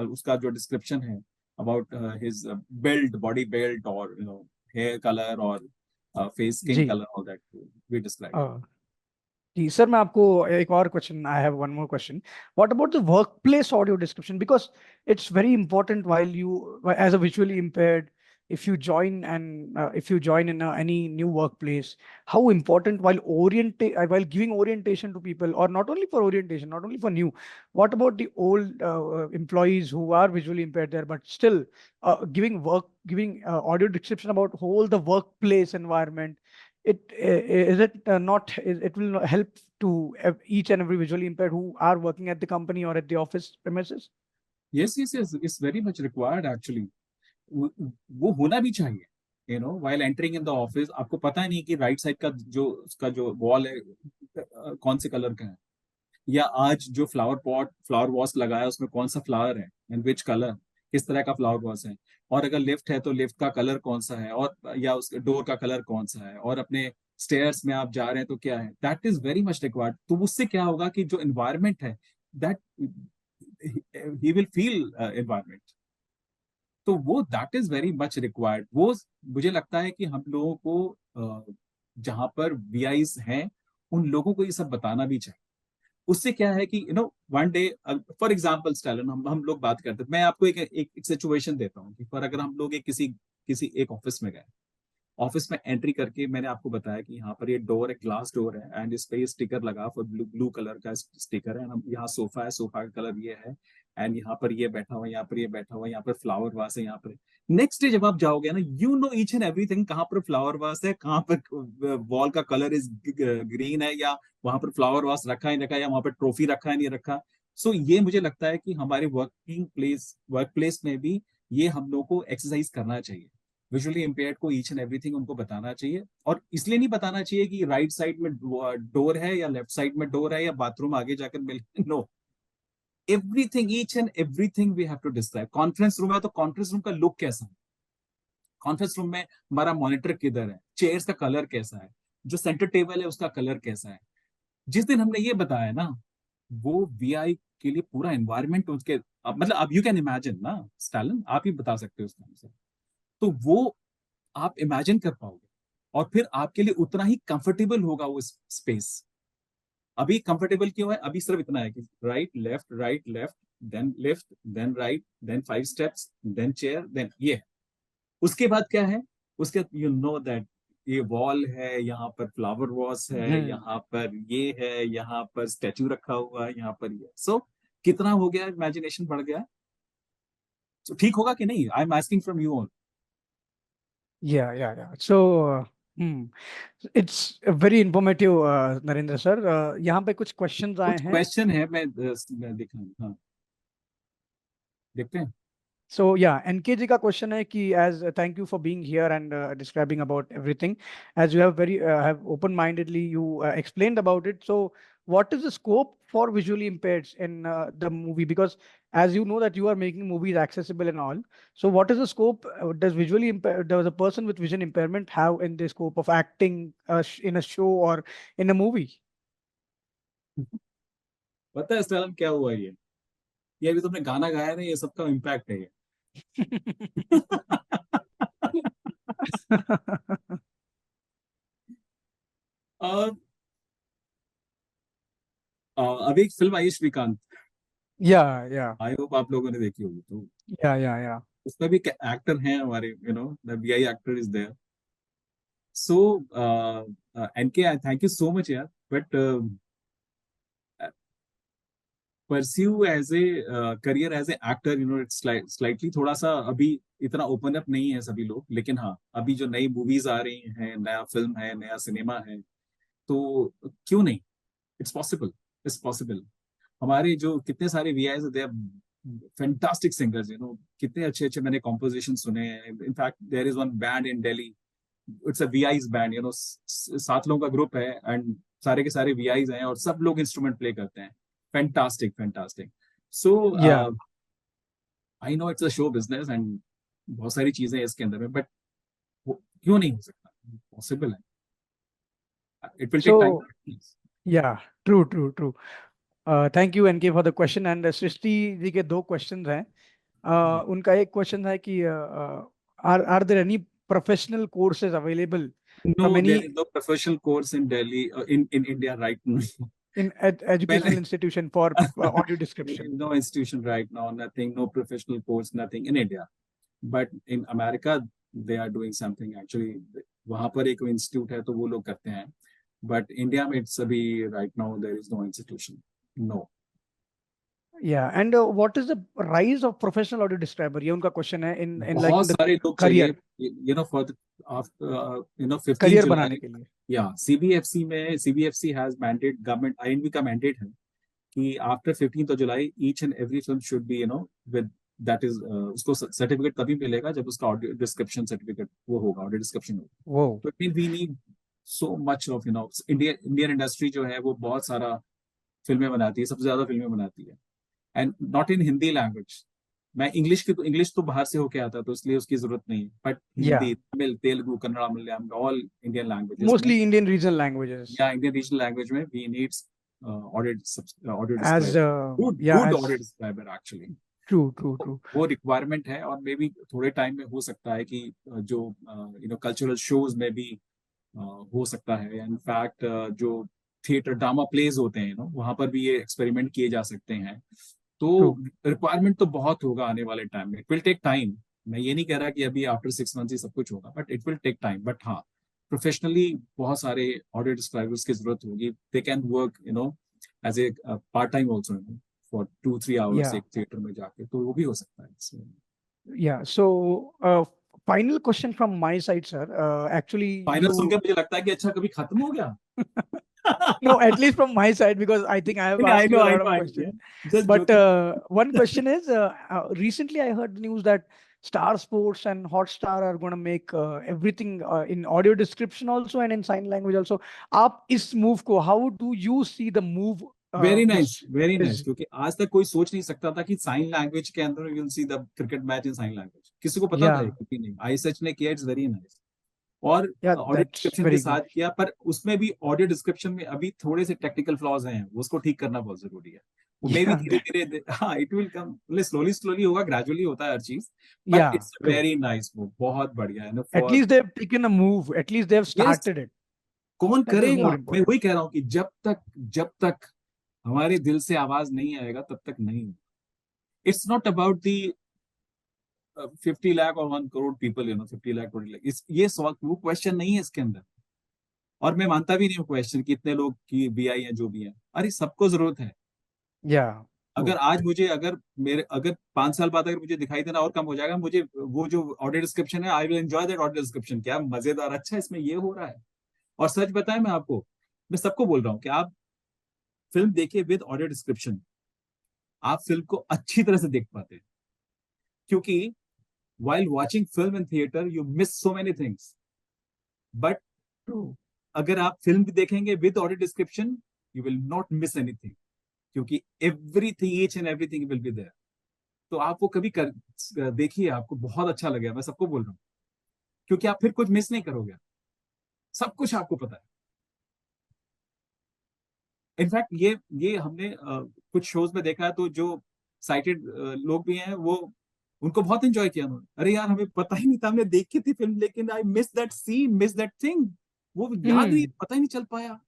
उसका जो डिस्क्रिप्शन है about his build, body build, और हेयर कलर और फेस स्किन जी. Colour, all that we describe. जी सर, मैं आपको एक और question, I have one more question. What about the workplace audio description, because it's very important while you as a visually impaired, if you join in any new workplace, how important while giving orientation to people, or not only for orientation, not only for new, what about the old employees who are visually impaired there, but still giving audio description about whole the workplace environment. It will not help to each and every visually impaired who are working at the company or at the office premises? yes, it's very much required actually. वो होना भी चाहिए, while entering in the office आपको पता ही नहीं कि right side का उसका जो वॉल है कौन से कलर का है, या आज जो फ्लावर वॉस लगाया उसमें कौन सा फ्लावर है, एंड विच कलर, किस तरह का फ्लावर वॉस है, और अगर लिफ्ट है तो लिफ्ट का कलर कौन सा है, और या उसके डोर का कलर कौन सा है, और अपने स्टेयर्स में आप जा रहे हैं तो क्या है, that is very much required. तो उससे क्या होगा कि जो एनवायरमेंट है, that he will feel environment, तो वो that is very much required. वो मुझे लगता है कि हम लोगों को जहां पर वीआईज हैं उन लोगों को ये सब बताना भी चाहिए। उससे क्या है कि one day, for example Stalin, हम लोग बात करते हैं, मैं आपको एक सिचुएशन देता हूँ कि फॉर अगर हम लोग किसी एक ऑफिस में गए, ऑफिस में एंट्री करके मैंने आपको बताया कि यहाँ पर ये डोर है, ग्लास डोर है, एंड इस पे ये स्टिकर लगा, फॉर ब्लू कलर का स्टिकर है, यहाँ सोफा है, सोफा का कलर ये है, एंड यहाँ पर ये बैठा हुआ है, यहाँ पर ये बैठा हुआ है, यहाँ पर फ्लावर वास है, यहाँ पर। नेक्स्ट डे जब आप जाओगे ना, you know each and everything, कहाँ पर फ्लावर वास है, कहाँ पर वॉल का कलर इज ग्रीन है, या वहां पर फ्लावर वास रखा है नहीं रखा, या वहां पर ट्रॉफी रखा है नहीं रखा। सो ये मुझे लगता है कि हमारे वर्क प्लेस में भी ये हम लोग को एक्सरसाइज करना चाहिए। विजुअली इम्पेयर्ड को ईच एंड एवरीथिंग उनको बताना चाहिए, और इसलिए नहीं बताना चाहिए कि राइट साइड में डोर है या लेफ्ट साइड में डोर है या बाथरूम आगे जाकर मिल, no, everything, each and everything we have to describe. Conference room है तो कॉन्फ्रेंस रूम का लुक कैसा है, कॉन्फ्रेंस रूम में हमारा मॉनिटर किधर है, चेयर्स का कलर कैसा है, जो सेंटर टेबल है उसका कलर कैसा है। जिस दिन हमने ये बताया ना, वो वीआई के लिए पूरा एनवायरनमेंट उसके, मतलब अब यू कैन इमेजिन ना स्टालिन, आप ही बता सकते हो उस टाइम से, तो वो आप इमेजिन कर पाओगे, और फिर आपके लिए उतना ही कंफर्टेबल होगा वो स्पेस। अभी कंफर्टेबल क्यों है, अभी सिर्फ इतना है कि right left, then left, then right, then 5 steps, then chair, then ये है। उसके बाद क्या है, उसके बाद यू नो दैट ये वॉल है, यहाँ पर फ्लावर वॉस है, यहाँ पर ये है, यहाँ पर स्टैचू रखा हुआ है, यहाँ पर ये। सो कितना हो गया, इमेजिनेशन बढ़ गया। तो ठीक होगा कि नहीं, I am asking from you all. Yeah. So, it's very informative, Narendra sir. यहाँ पे कुछ questions आए कुछ हैं. क्वेश्चन है, मैं दिखा, हाँ देखते हैं। So yeah, NKG का question है कि as thank you for being here and describing about everything. As you have have open-mindedly you explained about it. So what is the scope for visually impaired in the movie? Because as you know that you are making movies accessible and all. So what is the scope? Does a person with vision impairment have in the scope of acting in a show or in a movie? पता है Stalin क्या हुआ, ये अभी तुमने गाना गाया ना, ये सबका इम्पैक्ट है ये। और अभी एक फिल्म आई है श्रीकांत, Yeah. आई होप आप लोगों ने देखी होगी, तो Yeah. उसमें भी एक्टर हैं हमारे, the VI actor is there. So NK, thank you so much यार, but pursue as a career as a actor, it's slightly थोड़ा सा अभी इतना ओपन अप नहीं है सभी लोग, लेकिन हाँ अभी जो नई मूवीज आ रही हैं, नया फिल्म है, नया सिनेमा है, तो क्यों नहीं, इट्स पॉसिबल, इट्स पॉसिबल। हमारे जो कितने सारे VIs, they are fantastic singers, कितने अच्छे अच्छे मैंने कॉम्पोजिशन सुने हैं। In fact there is one band in Delhi, it's a VIs band, 7 लोगों का ग्रुप है, एंड सारे के सारे वीआईज हैं, और सब लोग इंस्ट्रूमेंट प्ले करते हैं। Fantastic. So Yeah. I know it's a show business, and बहुत सारी चीजें हैं इसके अंदर में, बट क्यों नहीं हो सकता, पॉसिबल है, it will take time. So yeah, true. Thank you NK for the question and Srishti ji के 2 questions हैं. उनका एक question है कि are there any professional courses available No, from there any is no professional course in Delhi, in India right now. in educational Well, institution for audio description? no institution right now, nothing, no professional course, nothing in India. But in America, they are doing something actually. वहाँ पर एक institute है, तो वो लोग करते हैं. But India में it's अभी right now there is no institution. No. Yeah, and what is the rise of professional audio describer? ये उनका question है in like बहुत in the सारे लोग career चाहिए, for the, after 15 career July. बनाने के लिए. Yeah, CBFC has mandate, government INB का mandate है कि after 15th of July each and every film should be with that is उसको सर्टिफिकेट तभी मिलेगा जब उसका ऑडियो डिस्क्रिप्शन सर्टिफिकेट वो होगा, ऑडियो डिस्क्रिप्शन होगा। Whoa. तो it we need so much of Indian industry जो है वो बहुत सारा फिल्में बनाती है, सबसे ज्यादा फिल्में बनाती है, and not in Hindi language. मैं इंग्लिश तो बाहर से होके आता, तो इसलिए उसकी जरूरत नहीं है, but Yeah, Hindi, Tamil, Telugu, Kannada, Malayalam, all Indian languages में, mostly Indian regional languages. या इंडियन रीजनल लैंग्वेज में we needs audio As describer, yeah, good as audio describer actually. true. वो रिक्वायरमेंट है, और मे बी थोड़े टाइम में हो सकता है कि जो कल्चरल शोज में भी हो सकता है। इनफैक्ट जो थिएटर ड्रामा प्लेज होते हैं, वहां पर भी ये एक्सपेरिमेंट किए जा सकते हैं। तो True. रिक्वायरमेंट तो बहुत होगा आने वाले टाइम में। It will take time. मैं ये नहीं कह रहा कि अभी आफ्टर 6 मंथ्स ही सब कुछ होगा, but it will take time. But हाँ, प्रोफेशनली बहुत सारे ऑडियो डिस्क्राइबर्स की जरूरत होगी। They can work as a part time also, for 2-3 hours Yeah. एक थिएटर में जाके, तो वो भी हो सकता है इसमें। Yeah. So, final question from my side, sir. Actually, final सुन के you मुझे लगता है कि अच्छा कभी खत्म हो गया। no, at least from my side, because I think I have I asked you know, a I lot know, of I know, yeah. questions. Just But joking. one question is, recently I heard the news that Star Sports and Hotstar are going to make everything in audio description also and in sign language also. आप इस move को, how do you see the move very nice, which very nice. is क्योंकि आज तक कोई सोच नहीं सकता था कि साइन लैंग्वेज के अंदर you will see the cricket match in sign language. किसी को पता था yeah, कि नहीं? आईएसएच ने किया, इट्स वेरी नाइस। और yeah, ऑडियो that's डिस्क्रिप्शन के very साथ good. किया, पर उसमें भी ऑडियो डिस्क्रिप्शन में अभी थोड़े से टेक्निकल फ्लॉज हैं, उसको ठीक करना बहुत जरूरी है। वो मे भी Yeah, धीरे धीरे, हाँ, it will come, slowly slowly होगा, ग्रेजुअली होता है हर चीज। But yeah, it's true. Very nice, वो बहुत बढ़िया है ना। At for least they've taken a move. At least they've yes, started it. कौन That is करेगा? more मैं important. वही कह रहा हूँ कि जब तक हमारे दिल से आवाज नहीं आएगा तब तक नहीं। It's not about the 50 lakh और 1 करोड़ पीपल, 50 लाख 20 लाख, ये सवाल, वो क्वेश्चन नहीं है इसके अंदर। और मैं मानता भी नहीं हूँ क्वेश्चन कि इतने लोग की वीआई हैं जो भी हैं। अरे सबको जरूरत है। Yeah, अगर true. आज मुझे, अगर 5 साल बाद अगर मुझे दिखाई देना और कम हो जाएगा, मुझे वो जो ऑडियो डिस्क्रिप्शन है, I will enjoy that audio description. क्या मजेदार, अच्छा इसमें ये हो रहा है। और सच बताएं मैं आपको, मैं सबको बोल रहा हूँ कि आप फिल्म देखिए विद ऑडियो डिस्क्रिप्शन, आप फिल्म को अच्छी तरह से देख पाते हैं। क्योंकि while watching film in theater you miss so many things, but True. अगर आप फिल्म भी देखेंगे with audio description, you will not miss anything, क्योंकि everything, each and everything will be there. तो आप वो कभी देखिए, आपको बहुत अच्छा लगेगा, मैं सबको बोल रहा हूँ। क्योंकि आप फिर कुछ मिस नहीं करोगे, सब कुछ आपको पता है। इनफैक्ट ये हमने कुछ शोज में देखा है, तो जो साइटेड लोग भी हैं, वो उनको बहुत एंजॉय किया उन्होंने। अरे यार, हमें पता ही नहीं था, हमने देखी थी फिल्म, लेकिन I miss that scene, miss that thing, वो याद नहीं, Hmm. पता ही नहीं चल पाया।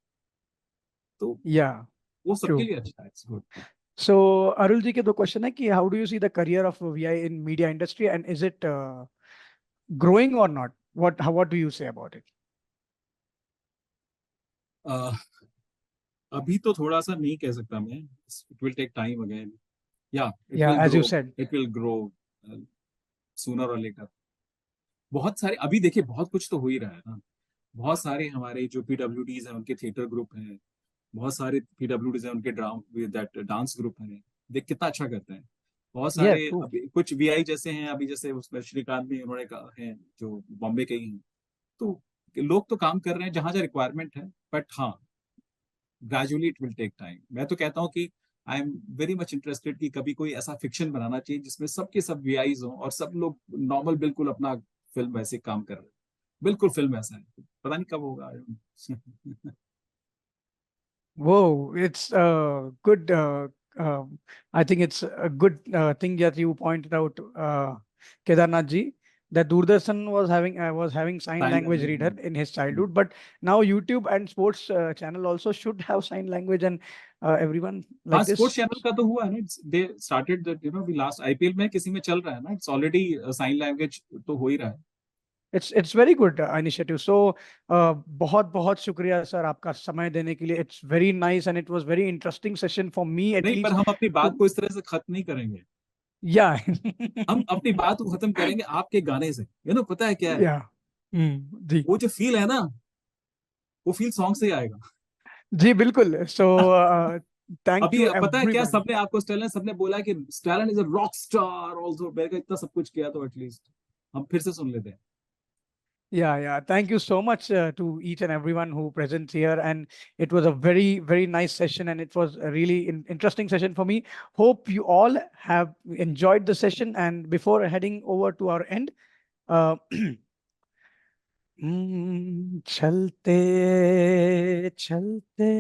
तो Yeah, वो सबके true. लिए अच्छा है, it's good. So, Arul ji के दो क्वेश्चन है कि how do you see the career of VI in media industry and is it growing or not? What do you say about it? अभी तो थोड़ा सा नहीं कह सकता मैं, it will take time again. या it Yeah, will as you grow, said. It will grow sooner और लेटर। बहुत सारे अभी देखिए, बहुत कुछ तो हो ही रहा है ना। बहुत सारे हमारे जो पीडब्ल्यूडीज हैं, उनके थिएटर ग्रुप हैं। बहुत सारे पीडब्ल्यूडीज हैं, उनके दैट डांस ग्रुप हैं। देख कितना अच्छा करते हैं। बहुत Yeah, सारे true. अभी कुछ वीआई जैसे हैं, अभी जैसे उसमें श्रीकांत भी उन्होंने कहा है, जो बॉम्बे के ही हैं। तो लोग तो काम कर रहे हैं जहां जहां रिक्वायरमेंट है। बट हाँ, gradually it will take time. मैं तो कहता हूँ कि I am very much interested कि कभी कोई ऐसा फिक्शन बनाना चाहिए जिसमें सबके सब वीआईज हों और सब लोग नॉर्मल बिल्कुल अपना फिल्म वैसे काम कर रहे हैं। बिल्कुल फिल्म ऐसा है, पता नहीं कब होगा। Whoa, it's good. I think it's a good thing that you pointed out, Kedarnath ji, that Doordarshan was having sign Sign language language, reader in his hmm. childhood, but now YouTube and sports channel also should have sign language and everyone हाँ, like sports this. Channel का तो हुआ है ना। They started that, we last IPL में किसी में चल रहा है ना, इट्स ऑलरेडी साइन लैंग्वेज तो हो ही रहा है। It's very good initiative. So बहुत बहुत शुक्रिया सर आपका समय देने के लिए. It's very nice and it was very interesting session for me at नहीं, पर least हम अपनी to बात को इस तरह से खत्म नहीं करेंगे। yeah हम अपनी बात को खत्म करेंगे आपके गाने से। पता है क्या है? yeah. जी वो जो फील है ना, वो फील सॉन्ग से ही आएगा। जी बिल्कुल. So thank अभी you पता है क्या everybody. सबने आपको, स्टैलिन सबने बोला कि Stalin is a rock star also. मैंने कहा इतना सब कुछ किया तो एटलीस्ट हम फिर से सुन लेते हैं। Yeah. Thank you so much to each and everyone who presents here. And it was a very, very nice session. And it was a really interesting session for me. Hope you all have enjoyed the session. And before heading over to our end, uh, चलते चलते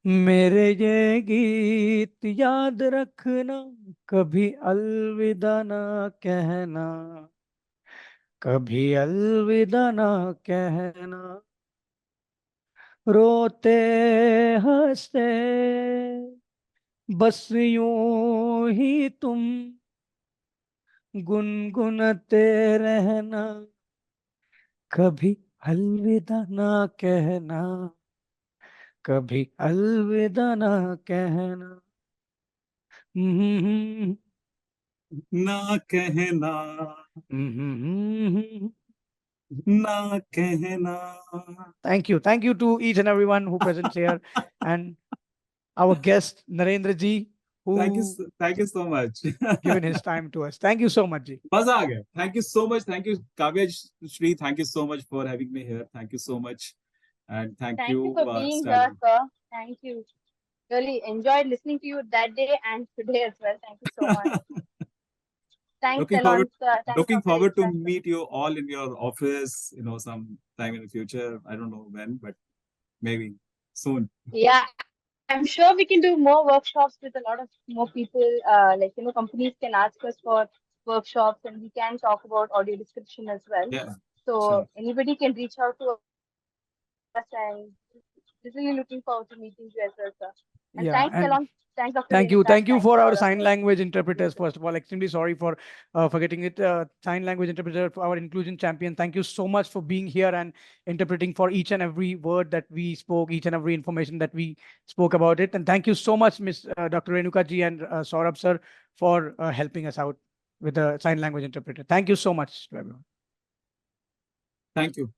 मेरे ये गीत याद रखना, कभी अलविदा ना कहना, कभी अलविदा ना कहना, रोते हंसते बस यूं ही तुम गुनगुनाते रहना, कभी अलविदा ना कहना, कभी अलविदा ना कहना। हम्म, ना कहना, हम्म। ना कहना। Thank you to each and everyone who presents here, and our guest Narendra ji, who Thank you so much. given his time to us. Thank you so much, ji. मजा आ गया. Thank you so much. Thank you, Kavya Shri. Thank you so much for having me here. Thank you so much. And thank Thank you you, for being here, Stalin. sir. Thank you. Really enjoyed listening to you that day and today as well. Thank you so much. Thanks Looking a lot, forward, sir. Thanks, looking Dr. forward to Renuka, sir. meet you all in your office, some time in the future. I don't know when, but maybe soon. Yeah, I'm sure we can do more workshops with a lot of more people. Companies can ask us for workshops and we can talk about audio description as well. Yeah, So sure. anybody can reach out to us and really looking forward to meeting you as well, sir. And Yeah, thanks a and lot. Thanks, Dr. thank you. Renuka. Thank you Thanks, for our Saurabh, sign sir. language interpreters. First of all, extremely sorry for forgetting it. Sign language interpreter for our inclusion champion. Thank you so much for being here and interpreting for each and every word that we spoke, each and every information that we spoke about it. And thank you so much, Miss Dr. Renuka ji and Saurabh sir, for helping us out with the sign language interpreter. Thank you so much to everyone. Thank you.